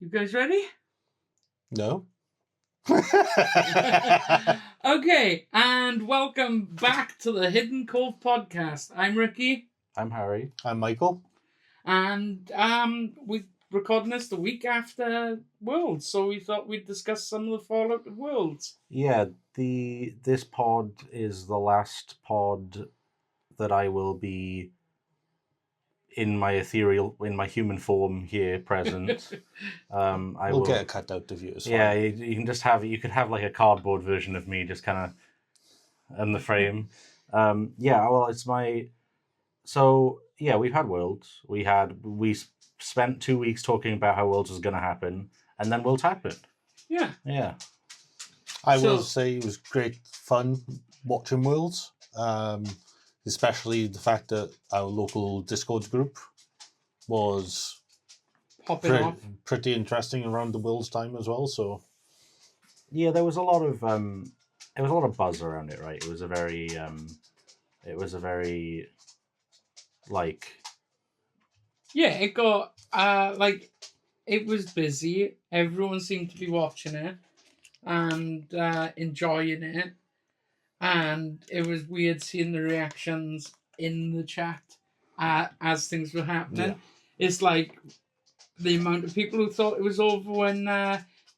You guys ready? No. Okay, and welcome back to the Hidden Cove podcast. I'm Ricky, I'm Harry. I'm Michael. and we're recording this the week after Worlds, so we thought we'd discuss some of the fallout of Worlds. Yeah, this pod is the last pod that I will be in my human form here present. We'll get a cutout of you. Yeah, you can just have. You could have like a cardboard version of me, just kind of in the frame. Well, it's my. So yeah, we've had Worlds. We spent 2 weeks talking about how Worlds was going to happen, and then Worlds happened. Yeah. Yeah. I will say it was great fun watching Worlds, especially the fact that our local Discord group was pretty interesting around the Worlds time as well. So yeah, there was a lot of buzz around it, right? It was a very like Yeah, it got it was busy. Everyone seemed to be watching it and enjoying it, and it was weird seeing the reactions in the chat as things were happening. Yeah. It's like the amount of people who thought it was over when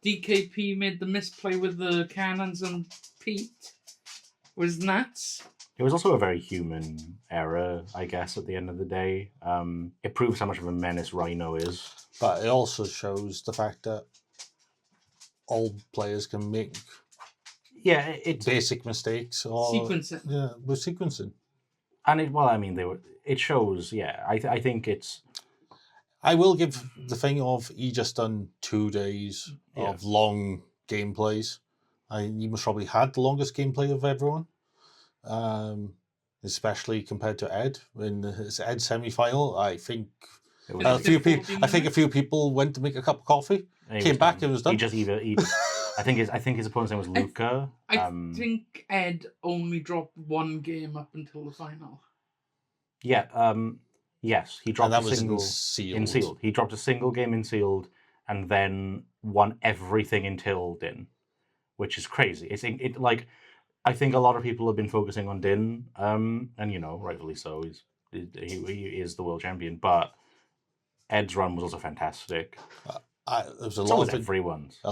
DKP made the misplay with the cannons and Pete was nuts. it was also a very human error, I guess. At the end of the day, it proves how much of a menace Rhino is. but it also shows the fact that all players can make it's basic mistakes or Sequencing. Yeah, with sequencing. and it shows. Yeah, I think it's. I will give the thing of he just done 2 days of long gameplays. He must probably had the longest gameplay of everyone, especially compared to Ed in his Ed semi-final. I think a few people went to make a cup of coffee, came back, and was done. I think his opponent's name was Luca. I think Ed only dropped one game up until the final. Yeah. Yes, he dropped and that a was single in sealed. He dropped a single game in sealed, and then won everything in Din, which is crazy. I think a lot of people have been focusing on Din, and rightfully so. He is the world champion, but Ed's run was also fantastic. There was a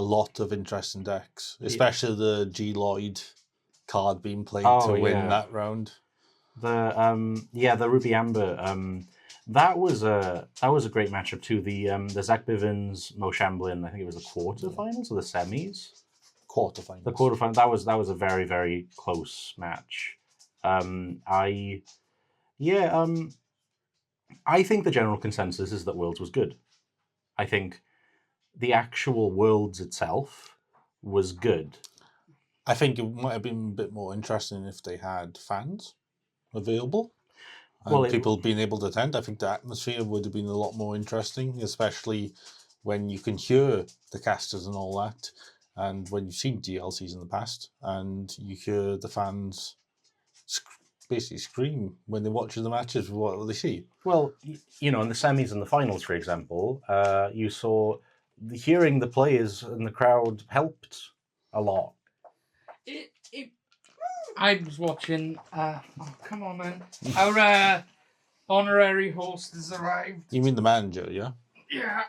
lot of interesting decks, especially the G Lloyd card being played to win that round. The Ruby Amber. That was a great matchup too. The Zach Bivens Mo Shamblin, I think it was the quarterfinals or the semis. Quarterfinals. The quarterfinals. That was a very, very close match. I think the general consensus is that Worlds was good. I think the actual Worlds itself was good. I think it might have been a bit more interesting if they had fans available and people being able to attend. I think the atmosphere would have been a lot more interesting, especially when you can hear the casters and all that, and when you've seen DLCs in the past and you hear the fans basically scream when they're watching the matches for what they see. Well, in the semis and the finals, for example, you saw hearing the players and the crowd helped a lot. I was watching. Come on, man! Our honorary host has arrived. You mean the manager, yeah? Yeah.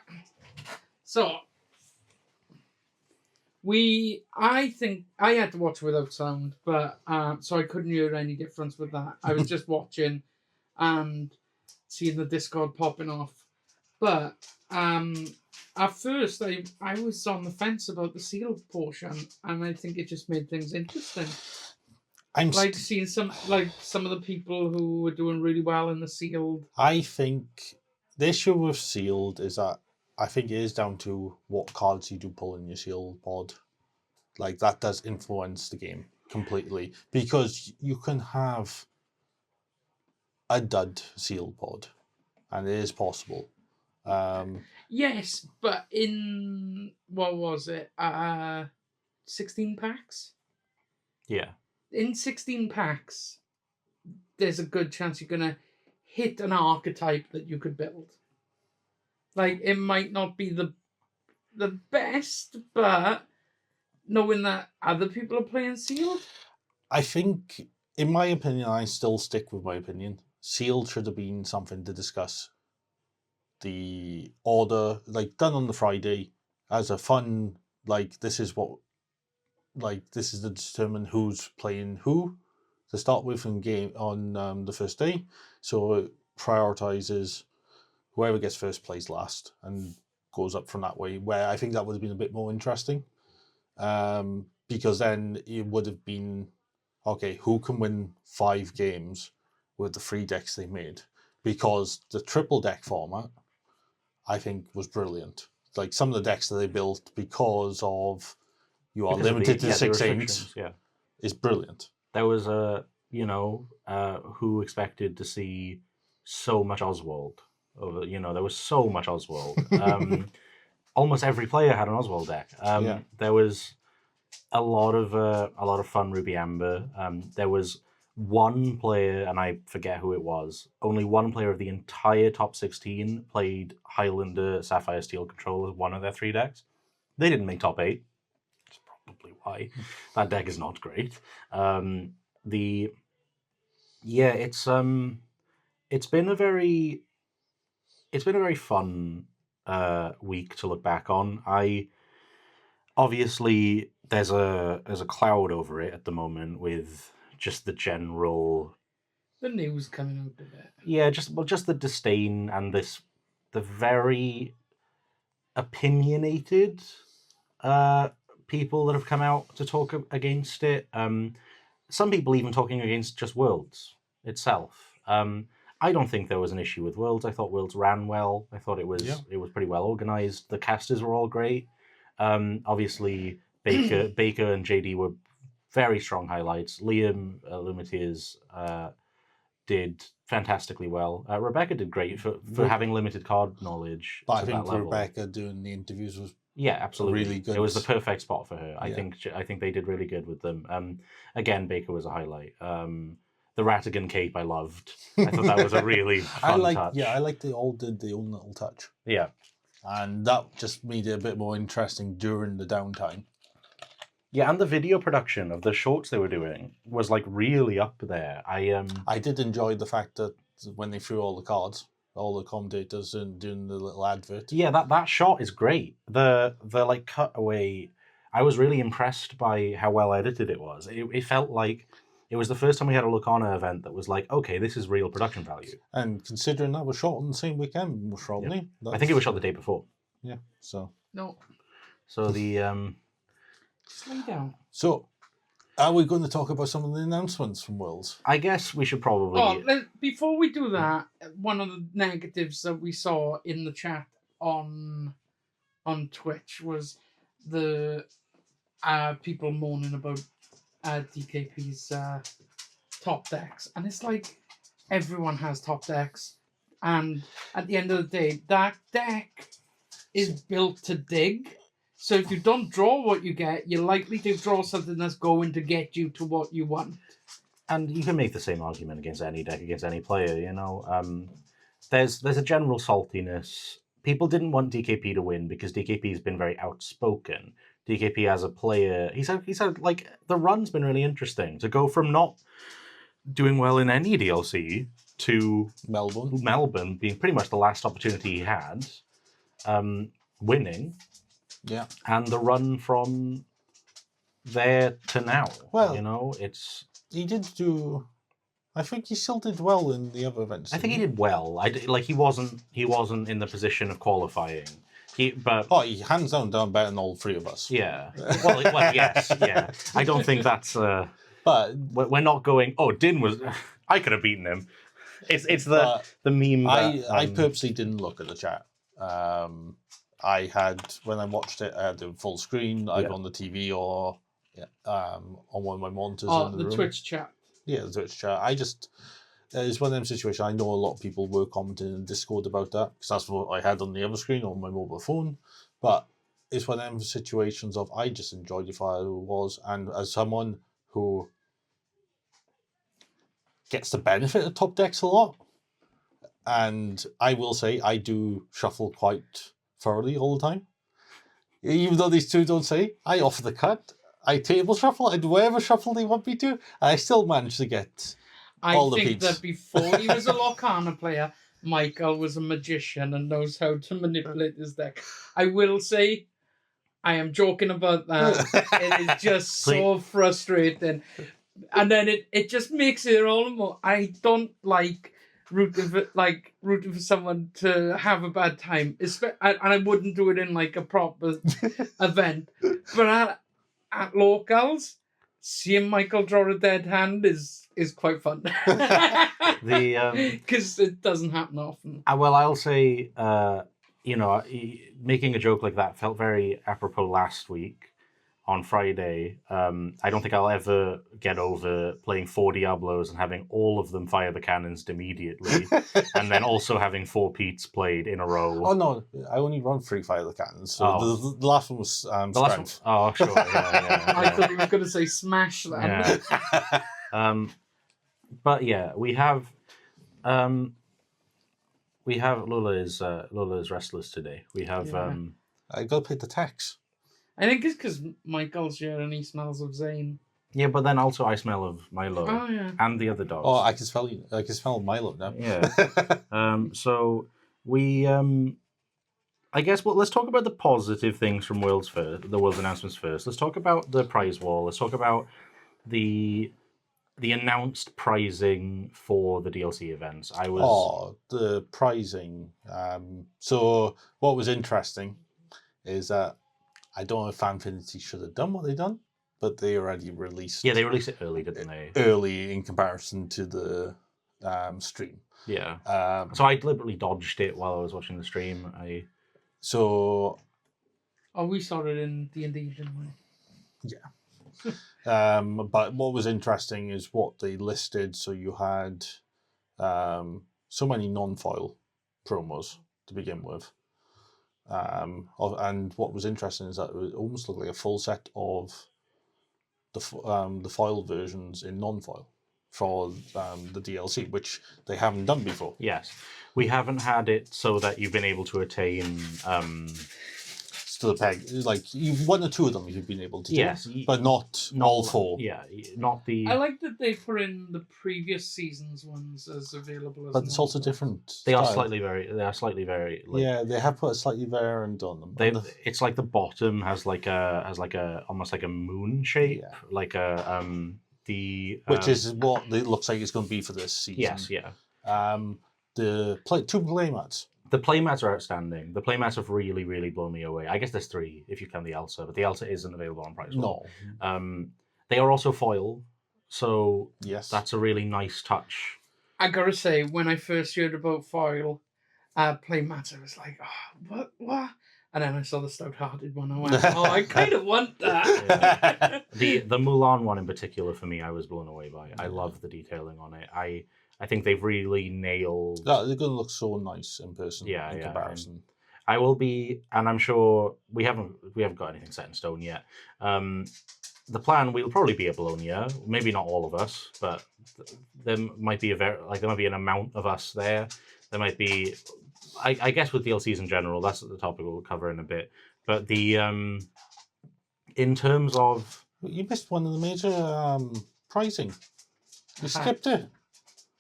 So I think I had to watch without sound, but so I couldn't hear any difference with that. I was just watching and seeing the Discord popping off. But at first, I was on the fence about the sealed portion, and I think it just made things interesting. Seeing some of the people who were doing really well in the sealed. I think the issue with sealed is that I think it is down to what cards you do pull in your sealed pod. Like that does influence the game completely, because you can have a dud sealed pod, and it is possible. Yes, but in what was it? 16 packs? Yeah. In 16 packs, there's a good chance you're going to hit an archetype that you could build. Like, it might not be the the best, but knowing that other people are playing sealed. I think, in my opinion, I still stick with my opinion. Sealed should have been something to discuss. The order, like done on the Friday, as a fun, like this is to determine who's playing who to start with in game on the first day. So it prioritizes whoever gets first plays last and goes up from that way. Where I think that would have been a bit more interesting, because then it would have been okay. Who can win 5 games with the 3 decks they made? Because the triple deck format, I think, was brilliant. Like some of the decks that they built because of you are limited to 6 saints, is brilliant. There was who expected to see so much Oswald. There was so much Oswald. Almost every player had an Oswald deck. There was a lot of fun Ruby Amber. There was one player, and I forget who it was. Only one player of the entire top 16 played Highlander Sapphire Steel Control as one of their 3 decks. They didn't make top 8. That's probably why. That deck is not great. It's been a very fun week to look back on. Obviously there's a cloud over it at the moment with just the general news coming out of it. Yeah, just the disdain and the very opinionated people that have come out to talk against it. Some people even talking against just Worlds itself. I don't think there was an issue with Worlds. I thought Worlds ran well. I thought it was pretty well organized. The casters were all great. Obviously, Baker and JD were very strong highlights. Liam Lumitiers did fantastically well. Rebecca did great for having limited card knowledge. But I think Rebecca doing the interviews was absolutely really good. It was the perfect spot for her. I think they did really good with them. Again, Baker was a highlight. The Ratigan cape I loved. I thought that was a really fun touch. Yeah, I like they all did their own little touch. Yeah. And that just made it a bit more interesting during the downtime. Yeah, and the video production of the shorts they were doing was like really up there. I did enjoy the fact that when they threw all the cards, all the commentators and doing the little advert. Yeah, that shot is great. The like cutaway, I was really impressed by how well edited it was. It felt like it was the first time we had a Lacana event that was like, okay, this is real production value. And considering that was shot on the same weekend, probably. I think it was shot the day before. Yeah, so. No. So the... Slow down. So, are we going to talk about some of the announcements from Worlds? I guess we should probably... Before we do that, one of the negatives that we saw in the chat on Twitch was the people moaning about DKP's top decks. And it's like, everyone has top decks. And at the end of the day, that deck is built to dig. So if you don't draw what you get, you're likely to draw something that's going to get you to what you want. And you can make the same argument against any deck, against any player, you know. There's a general saltiness. People didn't want DKP to win because DKP has been very outspoken. DKP as a player, he's had like, the run's been really interesting. To go from not doing well in any DLC to Melbourne being pretty much the last opportunity he had, winning. Yeah. And the run from there to now. Well, you know, he did do. I think he still did well in the other events. I think he did well. He wasn't in the position of qualifying. He hands down better than all 3 of us. Yeah. Well, yes, yeah. I don't think that's. But we're not going. Oh, Din was. I could have beaten him. It's the meme. I purposely didn't look at the chat. I had, when I watched it, I had the full screen, either on the TV or on one of my monitors in the room. Twitch chat. Yeah, the Twitch chat. It's one of them situations. I know a lot of people were commenting in Discord about that, because that's what I had on the other screen on my mobile phone. But it's one of them situations of, I just enjoyed it for how it was, and as someone who gets the benefit of top decks a lot, and I will say I do shuffle quite thoroughly all the time. even though these two don't say, I offer the cut, I table shuffle, I do whatever shuffle they want me to, and I still manage to get all the I think beats. that before he was a Lorcana player, Michael was a magician and knows how to manipulate his deck. I will say, I am joking about that. It is just so frustrating. And then it just makes it all more. I don't like rooting for someone to have a bad time. And I wouldn't do it in like a proper event. But at locals, seeing Michael draw a dead hand is quite fun. Because it doesn't happen often. Well, I'll say, making a joke like that felt very apropos last week on Friday. I don't think I'll ever get over playing 4 Diablos and having all of them fire the cannons immediately, and then also having 4 Pete's played in a row. Oh no, I only run 3 fire the cannons. So the last one was strength. Oh, sure. Yeah. I thought you were going to say smash that. Yeah. But yeah, we have Lola is restless today. We have I gotta pay the tax. I think it's because Michael's here and he smells of Zane. Yeah, but then also I smell of Milo and the other dogs. Oh, I can smell Milo now. Yeah. So we I guess let's talk about the positive things from the World's announcements first. Let's talk about the prize wall. Let's talk about the announced pricing for the DLC events. The pricing. So what was interesting is that I don't know if Fanfinity should have done what they done, but they already released. Yeah, they released it early, didn't they? Early in comparison to the stream. Yeah. So I deliberately dodged it while I was watching the stream. So. Oh, we saw it in D&D, didn't we? Yeah. But what was interesting is what they listed. So you had so many non-foil promos to begin with. And what was interesting is that it almost looked like a full set of the foil versions in non-foil for the DLC, which they haven't done before. Yes. We haven't had it so that you've been able to attain to the peg, like one or two of them you've been able to yes, do, but not all 4. Yeah, not the. I like that they put in the previous season's ones as available as. But it's also different. They are slightly very. Like, yeah, they have put a slightly variant on them. It's like the bottom has like a almost like a moon shape, like a which is what it looks like it's going to be for this season. Yes, yeah. The 2 playmats. The playmats are outstanding. The playmats have really, really blown me away. I guess there's 3 if you count the Elsa, but the Elsa isn't available on price. No. They are also foil, so yes, that's a really nice touch. I gotta say, when I first heard about foil playmats, I was like, oh, what? And then I saw the stout-hearted one. I went, oh, I kind of want that. Yeah. The Mulan one in particular, for me, I was blown away by. I love the detailing on it. I think they've really nailed. Yeah, they're going to look so nice in person. Yeah, in comparison. I will be, and I'm sure we haven't got anything set in stone yet. The plan will probably be a Bologna. Maybe not all of us, but there might be an amount of us there. There might be, I guess, with DLCs in general. That's the topic we'll cover in a bit. But in terms of, you missed one of the major pricing. You skipped it.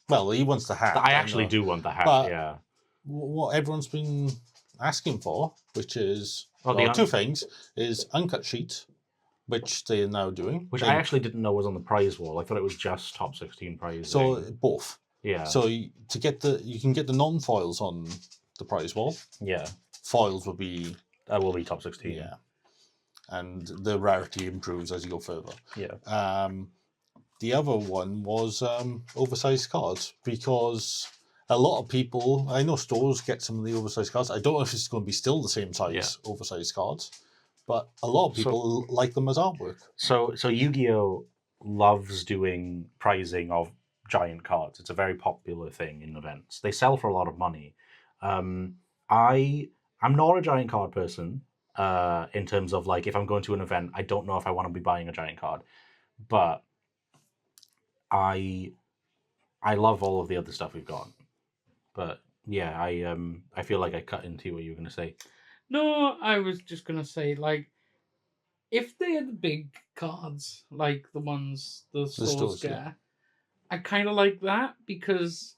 Well, he wants the hat. I actually do want the hat, yeah. What everyone's been asking for, which is 2 things, is uncut sheet, which they are now doing. Which I actually didn't know was on the prize wall. I thought it was just top 16 prize. So both. Yeah. So you can get the non-foils on the prize wall. Yeah. Foils will be top 16. Yeah. And the rarity improves as you go further. Yeah. The other one was oversized cards, because a lot of people, I know stores get some of the oversized cards. I don't know if it's going to be still the same size oversized cards, but a lot of people like them as artwork. So Yu-Gi-Oh! Loves doing pricing of giant cards. It's a very popular thing in events. They sell for a lot of money. I'm not a giant card person in terms of, like, if I'm going to an event, I don't know if I want to be buying a giant card, but I love all of the other stuff we've got. But yeah, I feel like I cut into what you were going to say. No, I was just gonna say, like, if they are the big cards, like the ones the stores stores, get, yeah. I kind of like that because,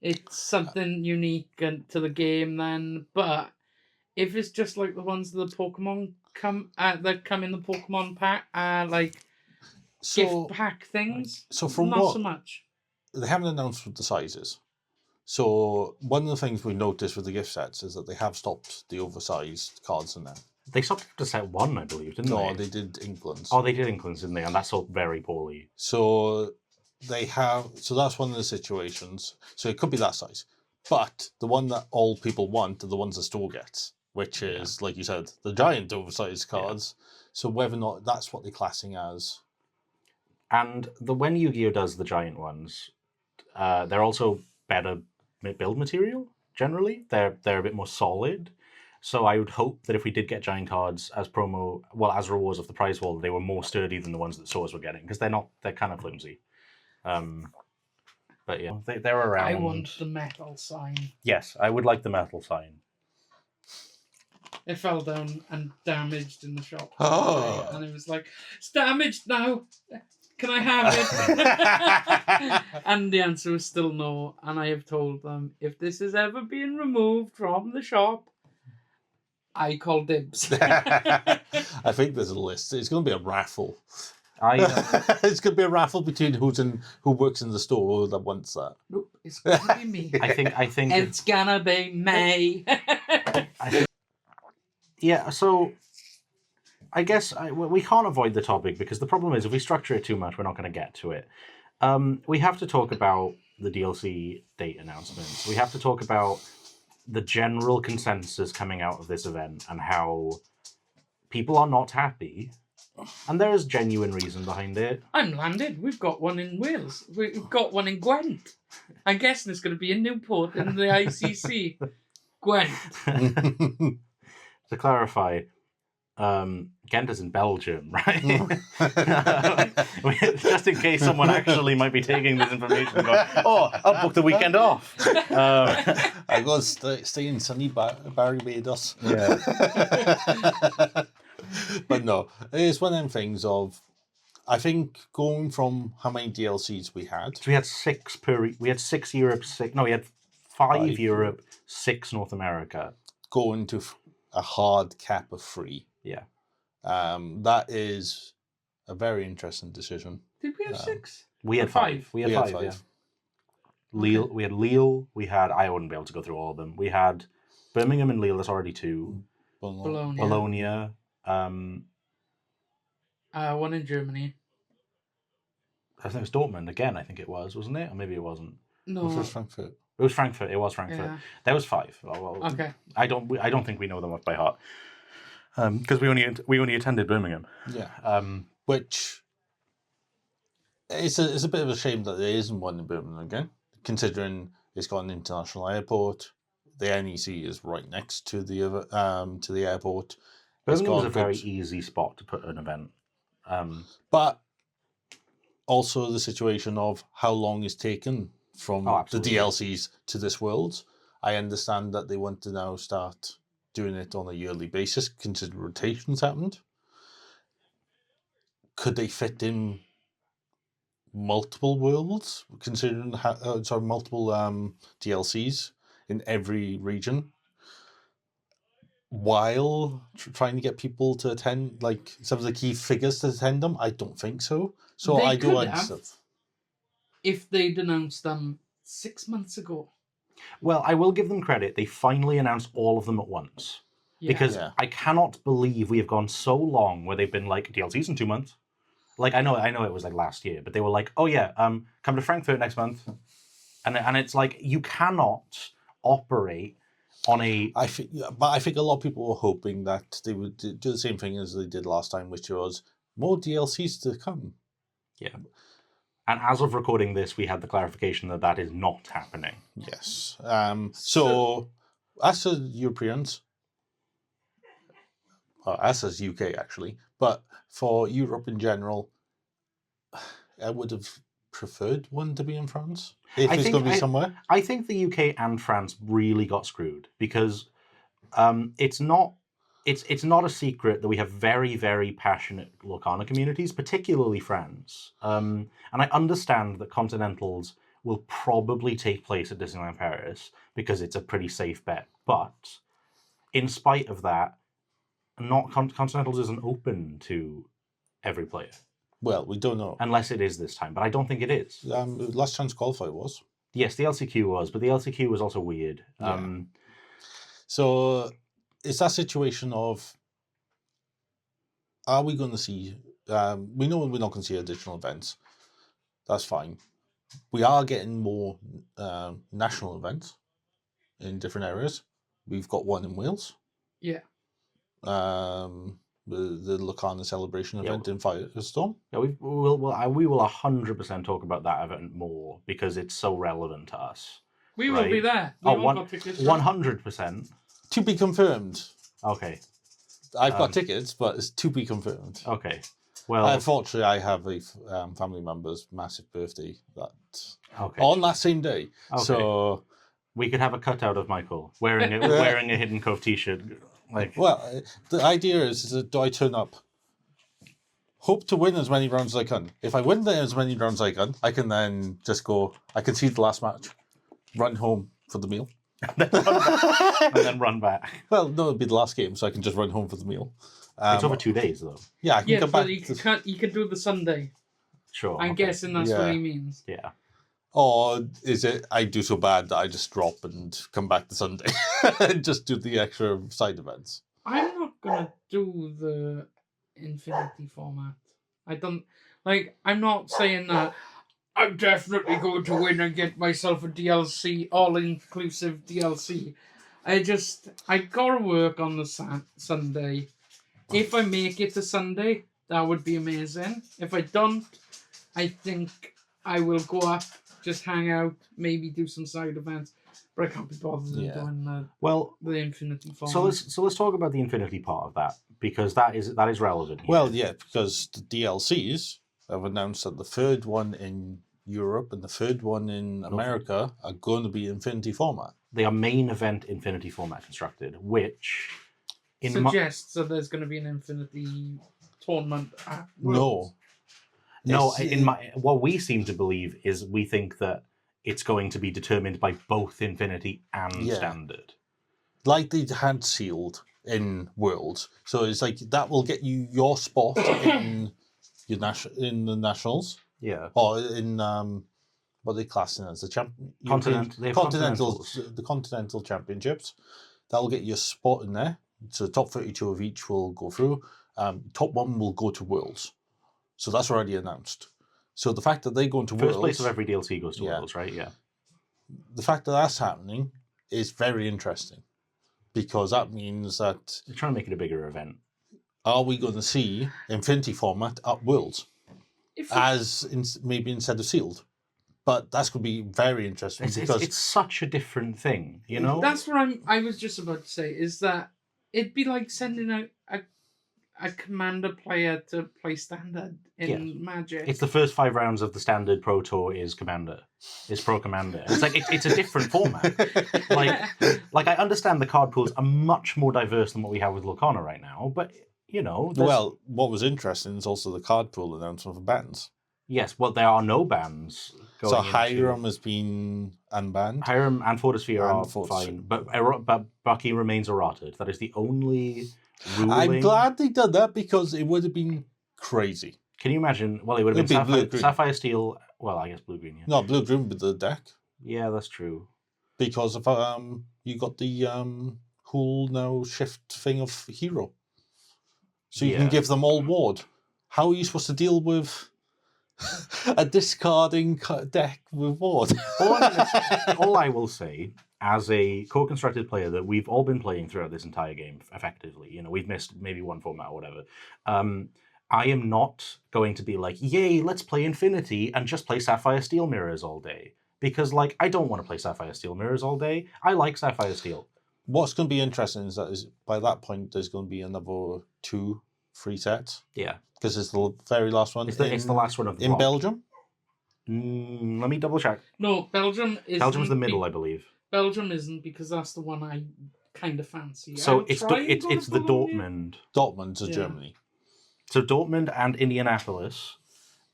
it's something unique to the game then. But if it's just like the ones that the Pokemon that come in the Pokemon pack, like So, gift pack things, so from not what so much. they haven't announced what the sizes. So one of the things we noticed with the gift sets is that they have stopped the oversized cards in there. They stopped to set 1, I believe, didn't No, they? they did Inklands. Oh, they did Inklands, didn't they? And that sold very poorly. So that's one of the situations. So it could be that size. But the one that all people want are the ones the store gets, which is, like you said, the giant oversized cards. Yeah. So whether or not that's what they're classing as. And when Yu-Gi-Oh! Does the giant ones, they're also better build material, generally. They're a bit more solid. So I would hope that if we did get giant cards as as rewards of the prize wall, they were more sturdy than the ones that stores were getting, because they're kind of flimsy. But yeah, they're around. I want the metal sign. Yes, I would like the metal sign. It fell down and damaged in the shop. Oh. And it was like, it's damaged now. Can I have it? And the answer was still no. And I have told them, if this is ever being removed from the shop, I call dibs. I think there's a list. It's going to be a raffle. It's going to be a raffle between who works in the store that wants that. Nope, it's going to be me. I think it's gonna be me. Yeah, so I guess we can't avoid the topic, because the problem is if we structure it too much, we're not going to get to it. We have to talk about the DLC date announcements. We have to talk about the general consensus coming out of this event and how people are not happy. And there is genuine reason behind it. I'm landed. We've got one in Wales. We've got one in Gwent. I'm guessing it's going to be in Newport in the ICC. Gwent. To clarify, Ghent is in Belgium, right? Just in case someone actually might be taking this information and going, oh, I'll book the weekend off. I go stay in sunny Barbados. Yeah. But no, it's one of them things of, I think going from how many DLCs we had. So we had 6 we had 6 Europe, we had 5 Europe, 6 North America. Going to a hard cap of 3. Yeah. That is a very interesting decision. Did we have 6? We had 5. We had 5, yeah. Lille, okay. We had Lille, I wouldn't be able to go through all of them. We had Birmingham and Lille, that's already 2. Bologna. One in Germany. I think it was Dortmund again, I think it was, wasn't it? Or maybe it wasn't. No. It was Frankfurt. It was Frankfurt. It was Frankfurt. Yeah. There was 5. Okay. I don't think we know them off by heart, because we only attended Birmingham. Yeah. Which it's a bit of a shame that there isn't one in Birmingham again, considering it's got an international airport. The NEC is right next to the airport. Birmingham is a very easy spot to put an event. But also the situation of how long it's taken from the DLCs to this world. I understand that they want to now start doing it on a yearly basis, considering rotations happened. Could they fit in multiple worlds, considering multiple DLCs in every region, while trying to get people to attend, like some of the key figures to attend them? I don't think so. So They I do could understand. If they'd announced them 6 months ago. Well, I will give them credit. They finally announced all of them at once. Yeah. Because I cannot believe we have gone so long where they've been like, DLCs in 2 months. Like, I know it was like last year, but they were like, oh yeah, come to Frankfurt next month. And it's like, you cannot operate on a... I think a lot of people were hoping that they would do the same thing as they did last time, which was more DLCs to come. Yeah. And as of recording this, we had the clarification that is not happening. Yes. So as for Europeans, as is UK actually, but for Europe in general, I would have preferred one to be in France. If it's going to be somewhere. I think the UK and France really got screwed, because It's not a secret that we have very, very passionate Lorcana communities, particularly France. And I understand that Continentals will probably take place at Disneyland Paris because it's a pretty safe bet. But in spite of that, Continentals isn't open to every player. Well, we don't know. Unless it is this time, but I don't think it is. Last chance qualifier was. Yes, the LCQ was, but the LCQ was also weird. Yeah. So it's that situation of, are we going to see, we know we're not going to see additional events. That's fine. We are getting more national events in different areas. We've got one in Wales. Yeah. The Lorcana celebration event in Firestorm. Yeah, we will 100% talk about that event more because it's so relevant to us. We will be there. 100%. To be confirmed. Okay. I've got tickets, but it's to be confirmed. Okay. Well, unfortunately, I have a family member's massive birthday on that same day. Okay. So we could have a cutout of Michael wearing a Hidden Cove t-shirt. Well, the idea is that do I turn up, hope to win as many rounds as I can. If I win as many rounds as I can then just go, I can see the last match, run home for the meal. and then run back. Well, no, it'll be the last game, so I can just run home for the meal. It's over 2 days, though. Yeah, I can come back. You can do the Sunday. Sure. I'm guessing that's what he means. Yeah. Or is it I do so bad that I just drop and come back to Sunday and just do the extra side events? I'm not going to do the Infinity format. I'm not saying that I'm definitely going to win and get myself a DLC, all-inclusive DLC. I got to work on the Sunday. If I make it to Sunday, that would be amazing. If I don't, I think I will go up, just hang out, maybe do some side events. But I can't be bothered doing the Infinity format. So let's talk about the Infinity part of that, because that is relevant here. Well, yeah, because the DLCs have announced that the third one in Europe and the third one in America are going to be Infinity format. They are main event Infinity format constructed, which suggests that there's going to be an Infinity tournament at Worlds. No, what we seem to believe is we think that it's going to be determined by both Infinity and Standard. Like they had sealed in Worlds. So it's like that will get you your spot in the Nationals. Yeah. Or in what they class as the Continental Championships. That will get you a spot in there. So the top 32 of each will go through. Top one will go to Worlds. So that's already announced. So the fact that they go into Worlds... First place of every DLC goes to Worlds, right? Yeah. The fact that that's happening is very interesting. Because that means that... They're trying to make it a bigger event. Are we going to see Infinity format at Worlds? Maybe instead of sealed. But that's going to be very interesting. It's such a different thing, you know? That's what I was just about to say, is that it'd be like sending a commander player to play Standard in Magic. It's the first 5 rounds of the Standard Pro Tour is Commander. Is Pro Commander. It's like it's a different format. Like I understand the card pools are much more diverse than what we have with Lorcana right now, but you know. Well, what was interesting is also the card pool announcement for bans. Yes, well, there are no bans. So Hiram has been unbanned. Hiram and Fortisphere are fine, but Bucky remains errated. That is the only ruling. I'm glad they did that because it would have been crazy. Can you imagine? Well, it would have been Sapphire Steel. Well, I guess Blue-Green. Yeah. No, Blue-Green with the deck. Yeah, that's true. Because of you got the cool now shift thing of hero, so you can give them all ward. How are you supposed to deal with a discarding deck with ward? All I will say, as a co-constructed player that we've all been playing throughout this entire game, effectively, you know, we've missed maybe one format or whatever. I am not going to be like, yay, let's play Infinity and just play Sapphire Steel Mirrors all day. Because, like, I don't want to play Sapphire Steel Mirrors all day. I like Sapphire Steel. What's going to be interesting is that by that point, there's going to be another 2 free sets. Yeah. Because it's the very last one. It's the last one of the in Belgium? Let me double check. No, Belgium isn't. Belgium's the middle, I believe. Belgium isn't, because that's the one I kind of fancy. So I'll it's try and go it's to the Bologna. Dortmund. Dortmund to Yeah. Germany. So Dortmund and Indianapolis,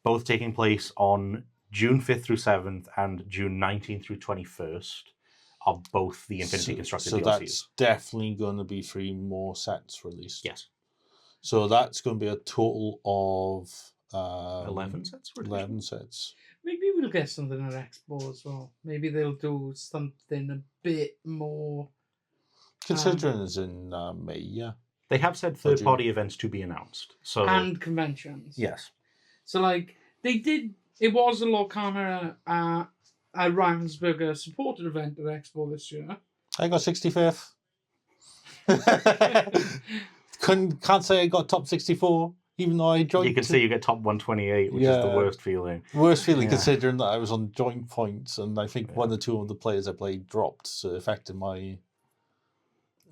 both taking place on June 5th through 7th and June 19th through 21st, are both the Infinity constructed so DLCs. that's definitely going to be 3 more sets released. Yes. So that's going to be a total of 11 sets. 11 sets. Maybe we'll get something at Expo as well. Maybe they'll do something a bit more. Considering it's in May, yeah. They have said third-party events to be announced. So And conventions. yes. So, like, they did. It was a Lorcana Ravensburger supported event at Expo this year. I got 65th. Can't say I got top 64, even though I joined. You can see you get top 128, which is the worst feeling. Worst feeling considering that I was on joint points, and I think 1 or 2 of the players I played dropped, so it affected my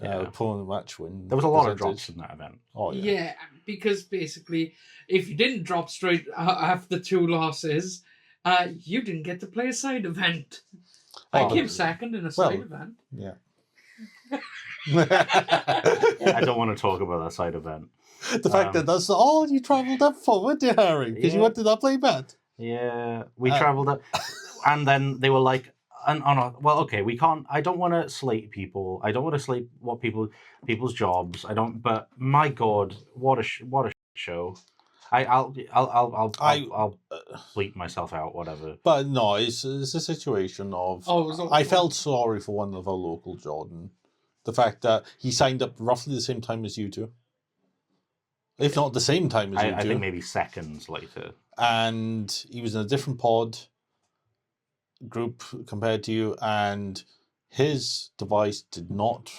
opponent match win. There was a lot of drops in that event. Oh Yeah, because basically, if you didn't drop straight after 2 losses, you didn't get to play a side event. I came second in a side event. Yeah. I don't want to talk about that side event. The fact that that's all you travelled up for, weren't you, Harry? Because you went to that play bet. Yeah, we travelled up, and then they were like, well, okay, we can't. I don't want to slate people. I don't want to slate people's jobs. I don't. But my God, what a show! I'll bleep myself out, whatever. But no, it's a situation of. I felt sorry for one of our local Jordan. The fact that he signed up roughly the same time as you two. If not the same time as you two. I think maybe seconds later. And he was in a different pod group compared to you, and his device did not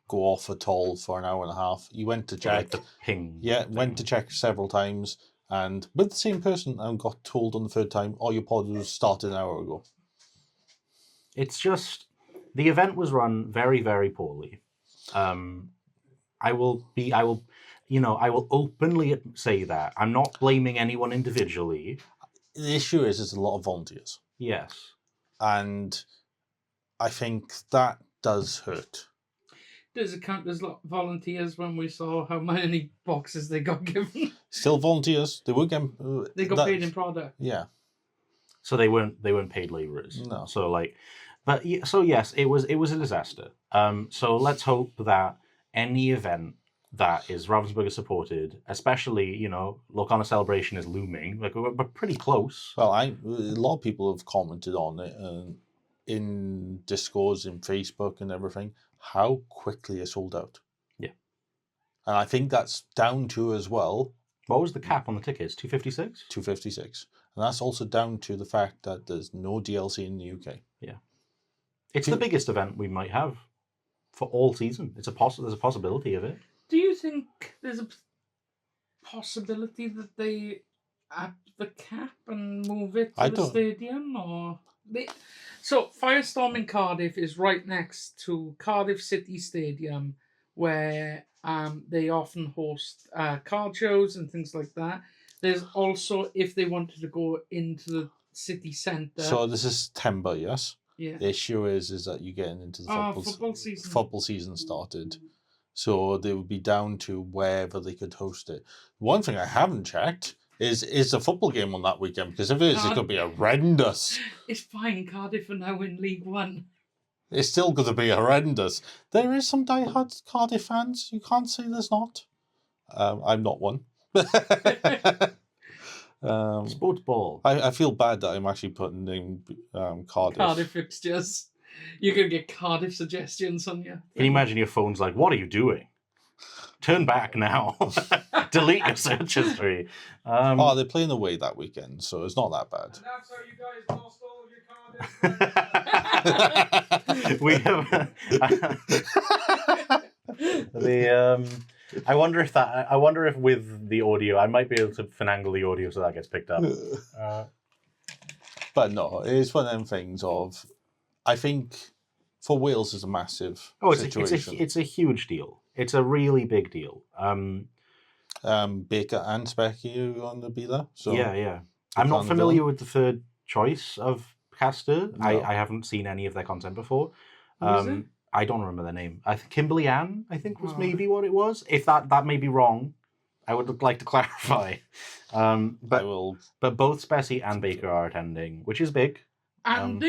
go off at all for an hour and a half. He went to check. Like the ping. Yeah, went to check several times, and with the same person, and got told on the 3rd time, "Oh, your pod was started an hour ago." It's just the event was run very, very poorly. I will openly say that. I'm not blaming anyone individually. The issue is there's a lot of volunteers. Yes. And I think that does hurt. Does it count as volunteers when we saw how many boxes they got given? Still volunteers. They were getting. They got paid in product. Yeah. So they weren't paid laborers. No. So yes, it was a disaster. So let's hope that any event that is Ravensburger supported, especially, Lorcana Celebration is looming. Like, we're pretty close. Well, a lot of people have commented on it in Discords, in Facebook and everything, how quickly it sold out. Yeah. And I think that's down to as well. What was the cap on the tickets? 256? 256. And that's also down to the fact that there's no DLC in the UK. Yeah. It's the biggest event we might have for all season. There's a possibility of it. Do you think there's a possibility that they up the cap and move it to the stadium? So Firestorm in Cardiff is right next to Cardiff City Stadium, where they often host card shows and things like that. There's also, if they wanted to go into the city centre. So this is September, yes? Yeah. The issue is that you're getting into the football season. Football season started. So they would be down to wherever they could host it. One thing I haven't checked is the football game on that weekend, because if it is, it could be horrendous. It's fine. Cardiff are now in League One. It's still going to be horrendous. There is some diehard Cardiff fans. You can't say there's not. I'm not one. Sports ball. I feel bad that I'm actually putting in Cardiff. Cardiff fixtures. You're going to get Cardiff suggestions on you. Can you imagine your phone's like, what are you doing? Turn back now. Delete your search history. They're playing away that weekend, so it's not that bad. And that's how you guys lost all of your Cardiff. We have... I wonder if with the audio, I might be able to finagle the audio so that gets picked up. But no, it's one of them things of, I think for Wales is a massive situation. It's a huge deal. It's a really big deal. Baker and Specky are going to be there. So yeah. I'm not familiar with the third choice of caster. No. I haven't seen any of their content before. I don't remember their name. I think Kimberly Ann, I think, was Oh. maybe what it was. If that may be wrong, I would like to clarify. I But will. both Spessy and Baker are attending, which is big. And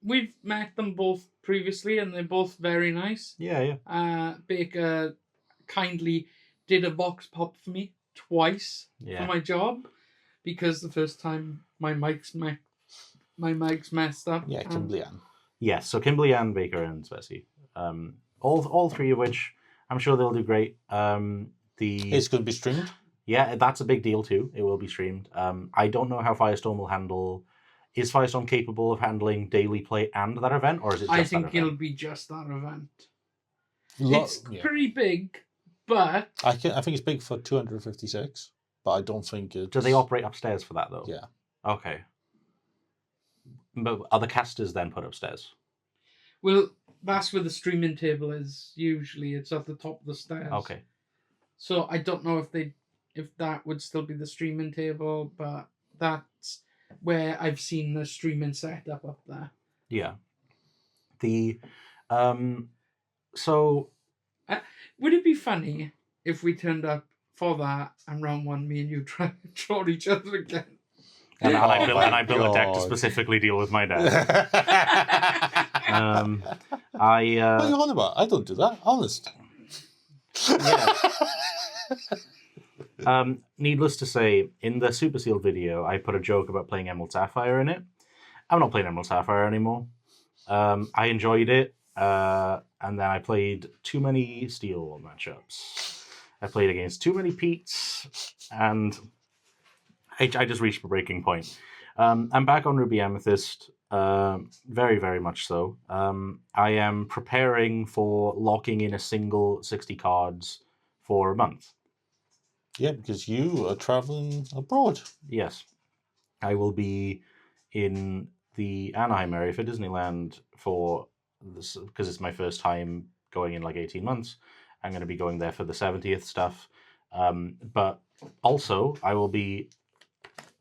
we've met them both previously, and they're both very nice. Yeah. Baker kindly did a box pop for me twice for my job, because the first time my mic's messed up. Yeah, Kimberly Ann. Yes, so Kimberly Ann, Baker, and Spessy. All three of which I'm sure they'll do great. It's going to be streamed. Yeah, that's a big deal too. It will be streamed. I don't know how Firestorm will handle. Is Firestorm capable of handling daily play and that event, or is it just I that think event? it'll be just that event. It's pretty big, but I think it's big for 256, but I don't think it's... Do they operate upstairs for that though? Yeah. Okay. But are the casters then put upstairs? well, that's where the streaming table is. Usually, it's at the top of the stairs. Okay. So I don't know if that would still be the streaming table, but that's where I've seen the streaming setup up there. Yeah. So would it be funny if we turned up for that and round one, me and you try to draw each other again? And I built a deck to God. specifically deal with my deck. What are you on about? I don't do that. Honest. Needless to say, in the Super Seal video, I put a joke about playing Emerald Sapphire in it. I'm not playing Emerald Sapphire anymore. I enjoyed it, and then I played too many Steel matchups. I played against too many Petes, and I just reached a breaking point. I'm back on Ruby Amethyst, very, very much so. I am preparing for locking in a single 60 cards for a month. Yeah, because you are traveling abroad. Yes. I will be in the Anaheim area for Disneyland for this, because it's my first time going in like 18 months. I'm going to be going there for the 70th stuff. But also, I will be